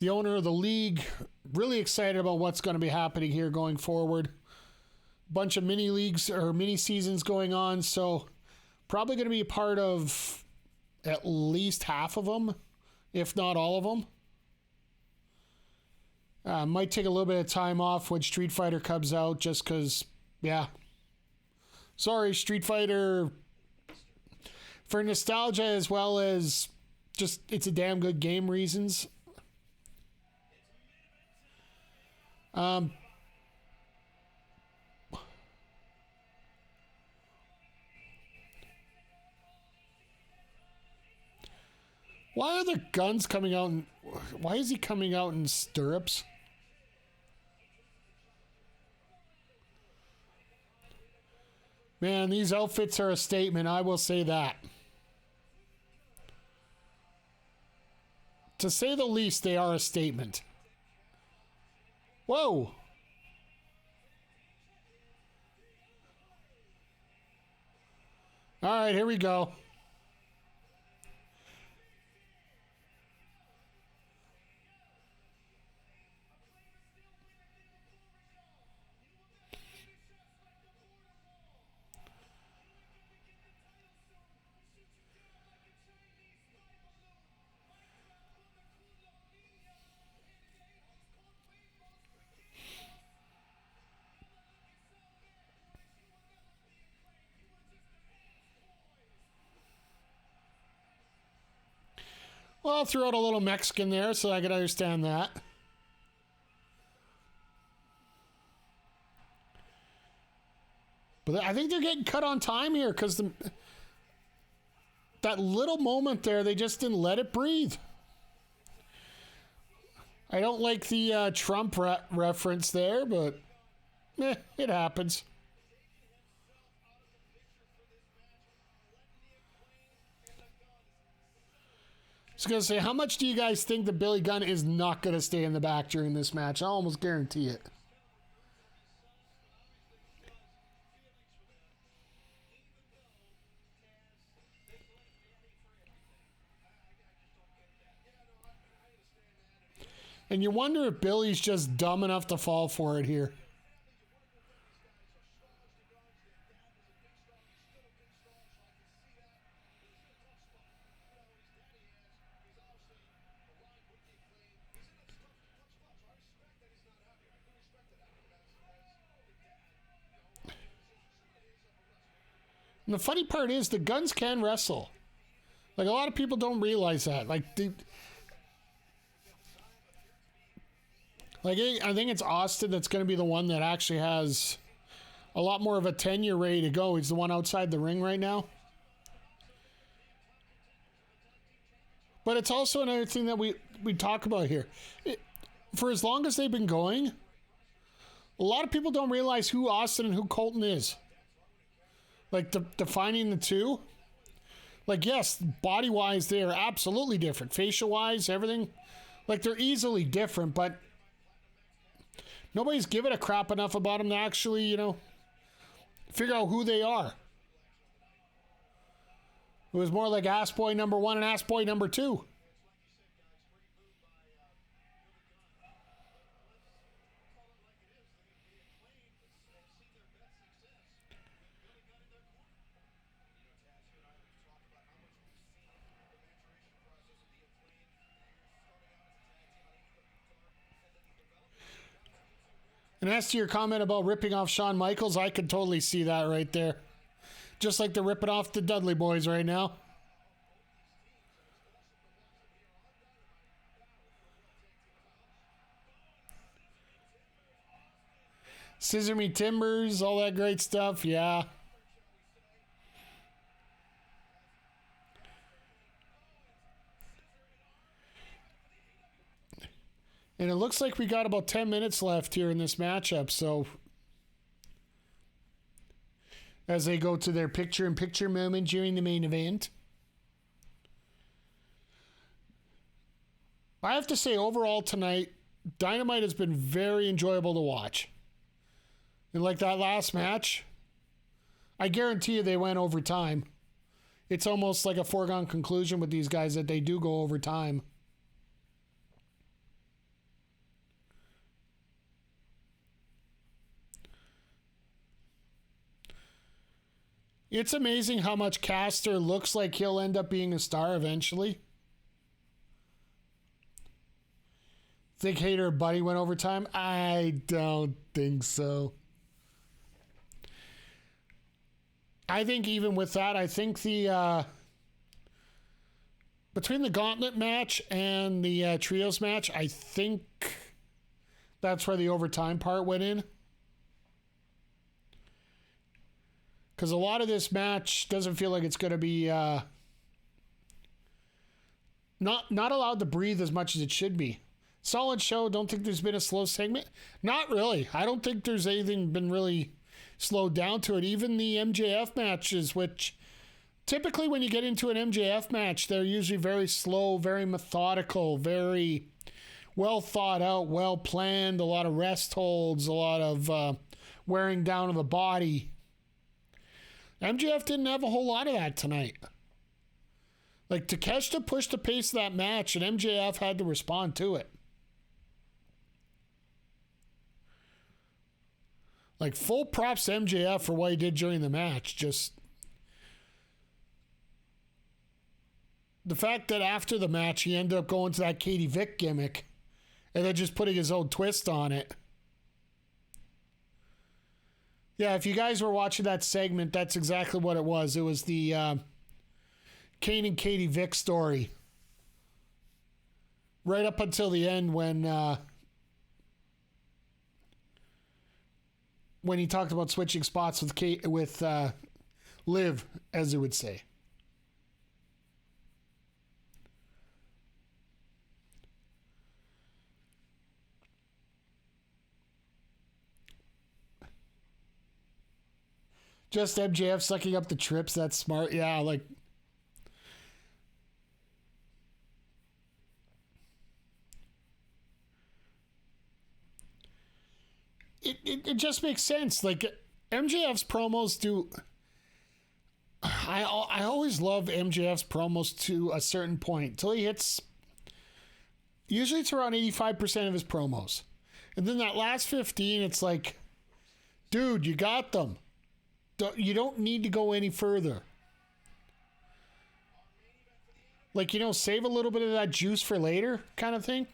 owner of the league, really excited about what's going to be happening here going forward. Bunch of mini leagues or mini seasons going on, so probably going to be a part of at least half of them, if not all of them. Might take a little bit of time off when Street Fighter comes out just because, yeah. Sorry, Street Fighter, for nostalgia as well as just it's a damn good game reasons. Why are the guns coming out? Why is he coming out in stirrups? Man, these outfits are a statement. I will say that. To say the least, they are a statement. Whoa. All right, here we go. Well, I'll throw out a little Mexican there so I can understand that. But I think they're getting cut on time here because that little moment there, they just didn't let it breathe. I don't like the Trump reference there, but it happens. was going to say, how much do you guys think that Billy Gunn is not going to stay in the back during this match? I almost guarantee it. And you wonder if Billy's just dumb enough to fall for it here. And the funny part is the Guns can wrestle. Like, a lot of people don't realize that. Like, I think it's Austin that's going to be the one that actually has a lot more of a tenure ready to go. He's the one outside the ring right now. But it's also another thing that we talk about here. For as long as they've been going, a lot of people don't realize who Austin and who Colton is. Like, defining the two. Like, yes, body-wise, they are absolutely different. Facial-wise, everything. Like, they're easily different, but nobody's given a crap enough about them to actually, figure out who they are. It was more like Ass Boy number 1 and Ass Boy number 2. And as to your comment about ripping off Shawn Michaels, I could totally see that right there. Just like they're ripping off the Dudley Boys right now. Scissor Me Timbers, all that great stuff, yeah. And it looks like we got about 10 minutes left here in this matchup, so as they go to their picture-in-picture moment during the main event. I have to say, overall tonight, Dynamite has been very enjoyable to watch. And like that last match, I guarantee you they went overtime. It's almost like a foregone conclusion with these guys that they do go overtime. It's amazing how much Caster looks like he'll end up being a star eventually. Think Hayter or Buddy went overtime? I don't think so. I think even with that, I think the between the Gauntlet match and the Trios match, I think that's where the overtime part went in. Because a lot of this match doesn't feel like it's going to be not allowed to breathe as much as it should be. Solid show. Don't think there's been a slow segment. Not really. I don't think there's anything been really slowed down to it. Even the MJF matches, which typically when you get into an MJF match, they're usually very slow, very methodical, very well thought out, well planned, a lot of rest holds, a lot of wearing down of the body. MJF didn't have a whole lot of that tonight. Like, Takeshita pushed the pace of that match, and MJF had to respond to it. Like, full props to MJF for what he did during the match. Just the fact that after the match, he ended up going to that Katie Vick gimmick and then just putting his own twist on it. Yeah, if you guys were watching that segment, that's exactly what it was. It was the Kane and Katie Vick story. Right up until the end when he talked about switching spots with Liv, as it would say. Just MJF sucking up the trips. That's smart. Yeah, like. it just makes sense. Like MJF's promos do. I always love MJF's promos to a certain point till he hits. Usually it's around 85% of his promos, and then that last 15, it's like, dude, you got them. You don't need to go any further. Like, save a little bit of that juice for later, kind of thing.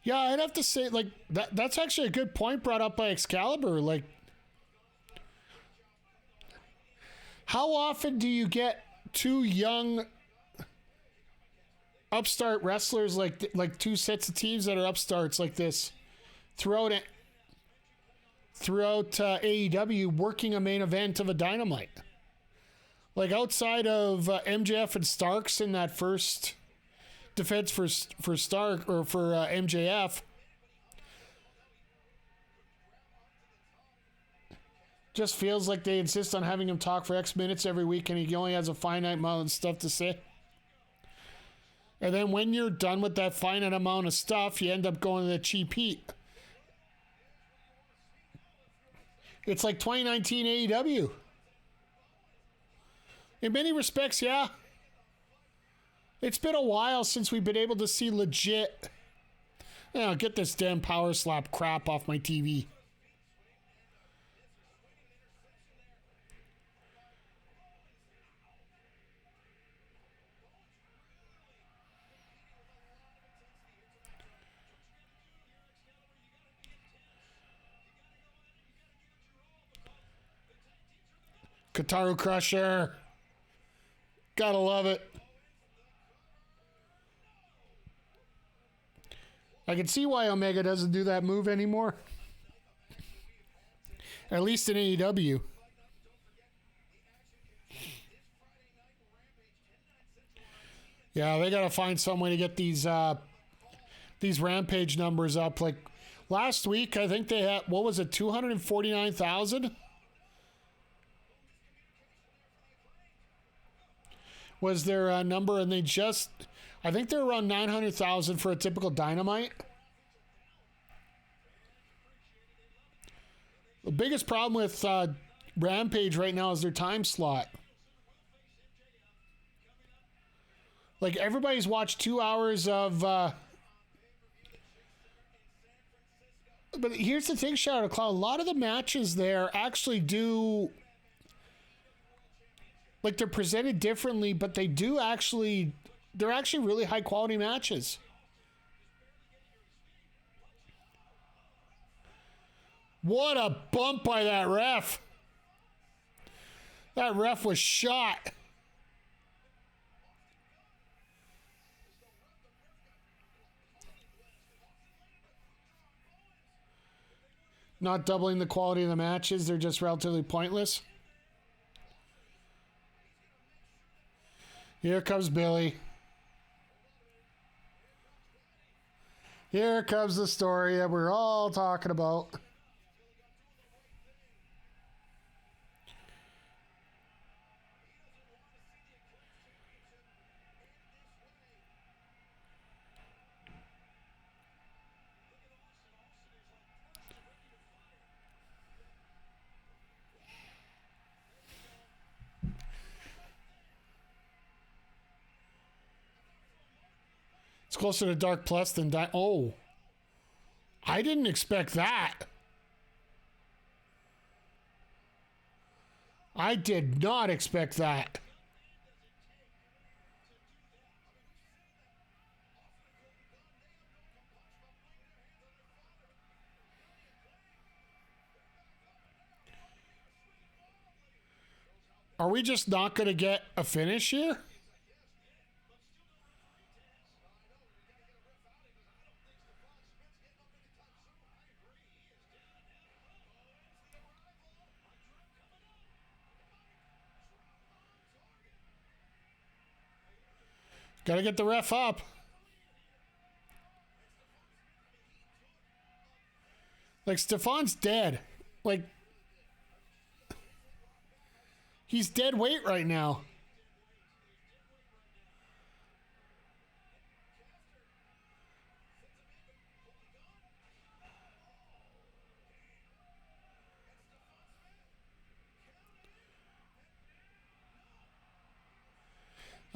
Yeah, I'd have to say, like, that's actually a good point brought up by Excalibur. Like, how often do you get two young upstart wrestlers, like two sets of teams that are upstarts like this throughout AEW working a main event of a Dynamite? Like, outside of MJF and Starks in that first defense for Stark or for MJF, just feels like they insist on having him talk for X minutes every week, and he only has a finite amount of stuff to say. And then when you're done with that finite amount of stuff, you end up going to the cheap heat. It's like 2019 AEW. In many respects, yeah. It's been a while since we've been able to see legit. Get this damn power slap crap off my TV. Kataru Crusher. Gotta love it. I can see why Omega doesn't do that move anymore. At least in AEW. Yeah, they gotta find some way to get these Rampage numbers up. Like last week, I think they had, what was it, 249,000? Was their number, and I think they're around 900,000 for a typical Dynamite. The biggest problem with Rampage right now is their time slot. Like, everybody's watched 2 hours of... But here's the thing, Shadow Cloud. A lot of the matches there actually do... Like, they're presented differently, but they're actually really high quality matches. What a bump by that ref. That ref was shot. Not doubling the quality of the matches, they're just relatively pointless. Here comes Billy. Here comes the story that we're all talking about. It's closer to Dark Plus than Oh. I didn't expect that. I did not expect that. Are we just not going to get a finish here? Gotta get the ref up. Like, Stefan's dead. Like, he's dead weight right now.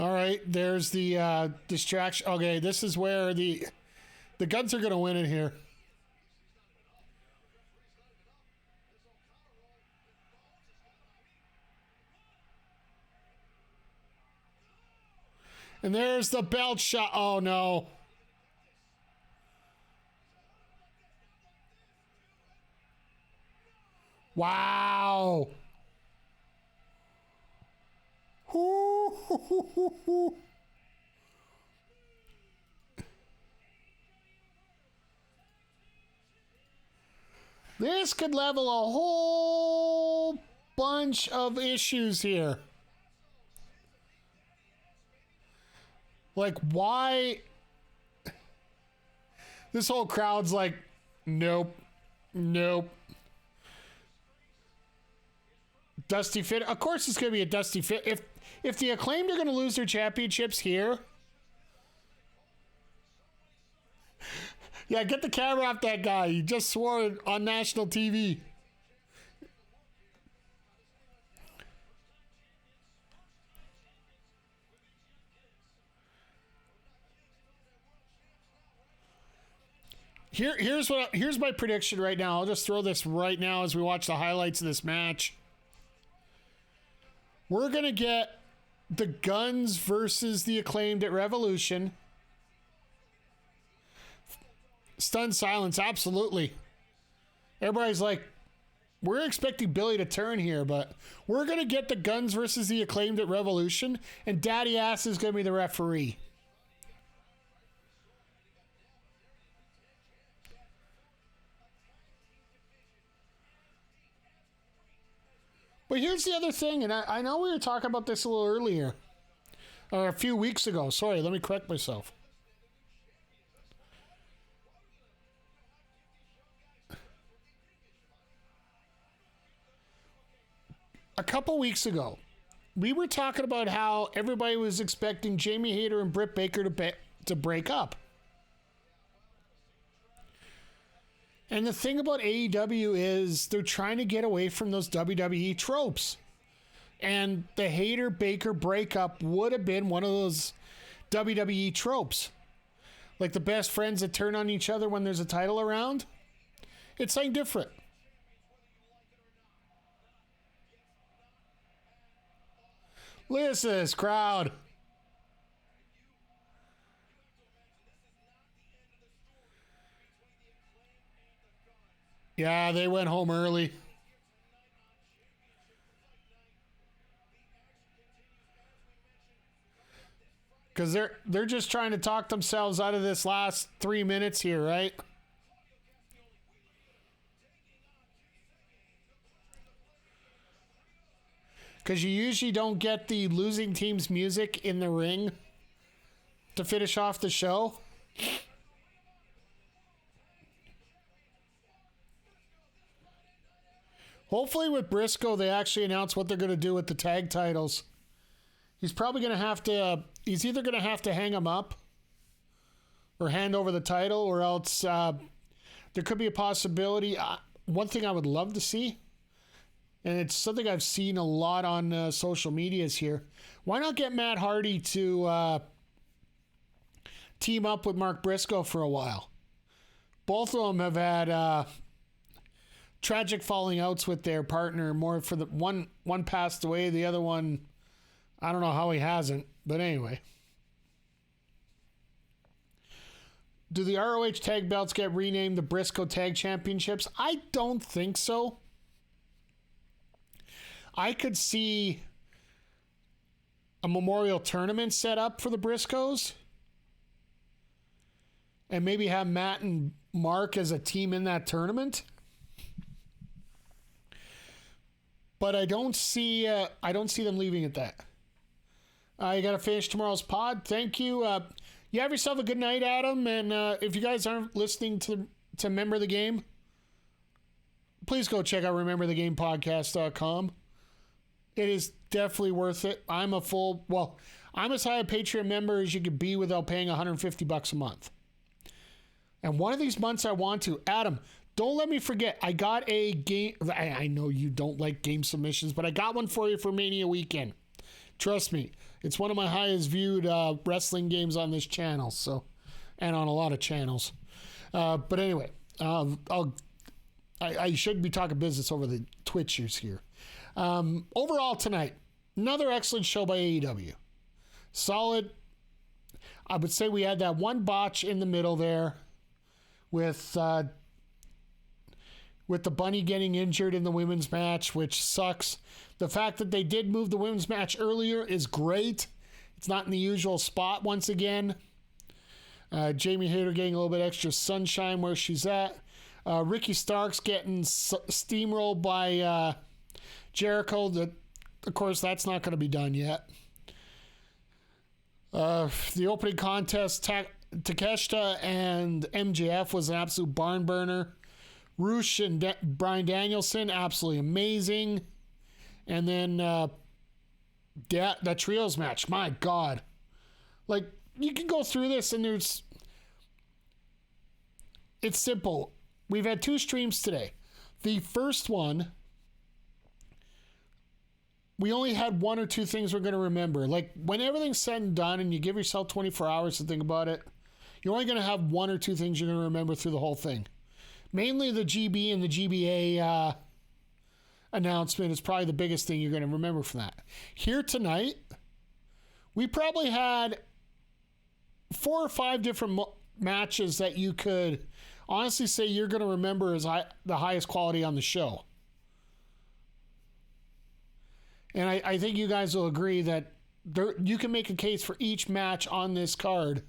All right, there's the distraction. Okay, this is where the Guns are going to win it here. And there's the belt shot. Oh, no. Wow. This could level a whole bunch of issues here. Like, why? This whole crowd's like, nope, nope. Dusty fit. Of course, it's going to be a dusty fit. If the Acclaimed are going to lose their championships here, yeah, get the camera off that guy. He just swore on national TV. Here's my prediction right now. I'll just throw this right now as we watch the highlights of this match. We're going to get the Guns versus the Acclaimed at Revolution. Stunned silence, absolutely. Everybody's like, we're expecting Billy to turn here, but we're going to get the Guns versus the Acclaimed at Revolution, and Daddy Ass is going to be the referee. But here's the other thing, and I know we were talking about this a little earlier, or a few weeks ago. Sorry, let me correct myself. A couple weeks ago, we were talking about how everybody was expecting Jamie Hayter and Britt Baker to break up. And the thing about AEW is they're trying to get away from those WWE tropes. And the Hayter-Baker breakup would have been one of those WWE tropes. Like the best friends that turn on each other when there's a title around. It's something different. Listen to this crowd. Yeah, they went home early. Because they're just trying to talk themselves out of this last 3 minutes here, right? Because you usually don't get the losing team's music in the ring to finish off the show. Hopefully with Briscoe, they actually announce what they're going to do with the tag titles. He's probably going to have to... He's either going to have to hang them up or hand over the title, or else there could be a possibility. One thing I would love to see, and it's something I've seen a lot on social medias here. Why not get Matt Hardy to team up with Mark Briscoe for a while? Both of them have had tragic falling outs with their partner. More for the one passed away, the other one, I don't know how he hasn't. But anyway. Do the ROH tag belts get renamed the Briscoe Tag Championships? I don't think so. I could see a memorial tournament set up for the Briscoes. And maybe have Matt and Mark as a team in that tournament. But I don't see them leaving at that. You got to finish tomorrow's pod. Thank you. You have yourself a good night, Adam. And if you guys aren't listening to Remember the Game, please go check out rememberthegamepodcast.com. It is definitely worth it. I'm as high a Patreon member as you could be without paying $150 a month. And one of these months I want to. Adam, don't let me forget. I got a game. I know you don't like game submissions, but I got one for you for Mania weekend. Trust me. It's one of my highest viewed wrestling games on this channel, so, and on a lot of channels. But anyway, I should be talking business over the Twitchers here. Overall tonight, another excellent show by AEW. Solid. I would say we had that one botch in the middle there with the bunny getting injured in the women's match, which sucks. The fact that they did move the women's match earlier is great. It's not in the usual spot once again. Jamie Hayter getting a little bit extra sunshine where she's at. Ricky Starks getting steamrolled by Jericho. Of course, that's not going to be done yet. The opening contest, Takeshita and MJF was an absolute barn burner. Roosh and Bryan Danielson, absolutely amazing. And then that trios match, my God. Like, you can go through this and it's simple. We've had 2 streams today. The first one, we only had 1 or 2 things we're going to remember. Like, when everything's said and done and you give yourself 24 hours to think about it, you're only going to have 1 or 2 things you're going to remember through the whole thing. Mainly the GB and the GBA announcement is probably the biggest thing you're going to remember from that. Here tonight, we probably had 4 or 5 different matches that you could honestly say you're going to remember as the highest quality on the show. And I think you guys will agree that you can make a case for each match on this card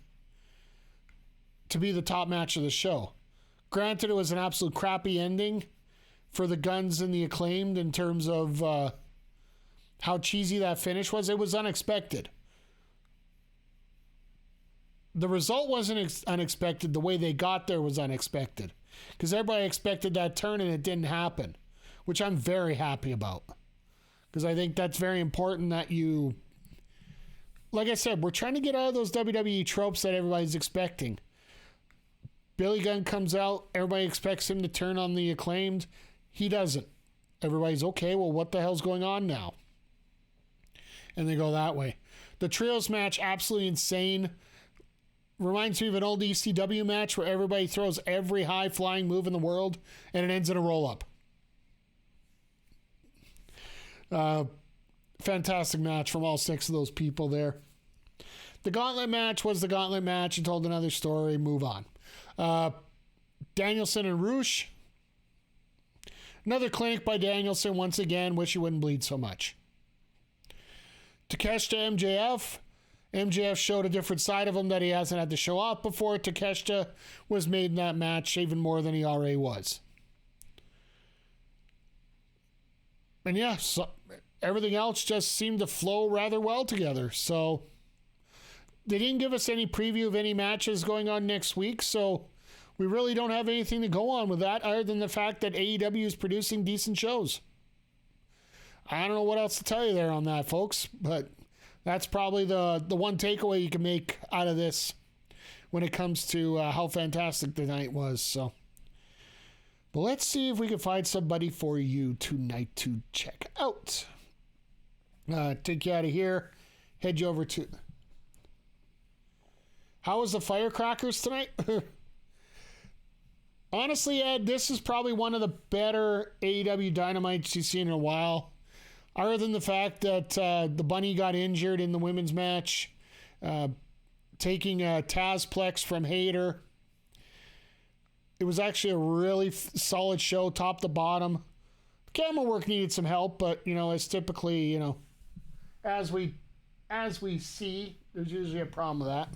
to be the top match of the show. Granted, it was an absolute crappy ending for the Guns and the Acclaimed in terms of how cheesy that finish was. It was unexpected. The result wasn't unexpected. The way they got there was unexpected. Because everybody expected that turn and it didn't happen. Which I'm very happy about. Because I think that's very important that you... Like I said, we're trying to get out of those WWE tropes that everybody's expecting. Billy Gunn comes out. Everybody expects him to turn on the Acclaimed. He doesn't. Everybody's, okay, well, what the hell's going on now? And they go that way. The trios match, absolutely insane. Reminds me of an old ECW match where everybody throws every high-flying move in the world and it ends in a roll-up. Fantastic match from all 6 of those people there. The Gauntlet match was the Gauntlet match and told another story. Move on. Danielson and Roosh. Another clinic by Danielson. Once again, wish he wouldn't bleed so much. Takeshita MJF. MJF showed a different side of him that he hasn't had to show off before. Takeshita was made in that match even more than he already was. And yeah, so everything else just seemed to flow rather well together. So they didn't give us any preview of any matches going on next week, so we really don't have anything to go on with that other than the fact that AEW is producing decent shows. I don't know what else to tell you there on that, folks, but that's probably the one takeaway you can make out of this when it comes to how fantastic the night was. So, but let's see if we can find somebody for you tonight to check out. Take you out of here, head you over to... How was the Firecrackers tonight? Honestly, Ed, this is probably one of the better AEW Dynamites you've seen in a while. Other than the fact that the Bunny got injured in the women's match, taking a Tazplex from Hayter. It was actually a really solid show, top to bottom. The camera work needed some help, but, as typically, as we see, there's usually a problem with that.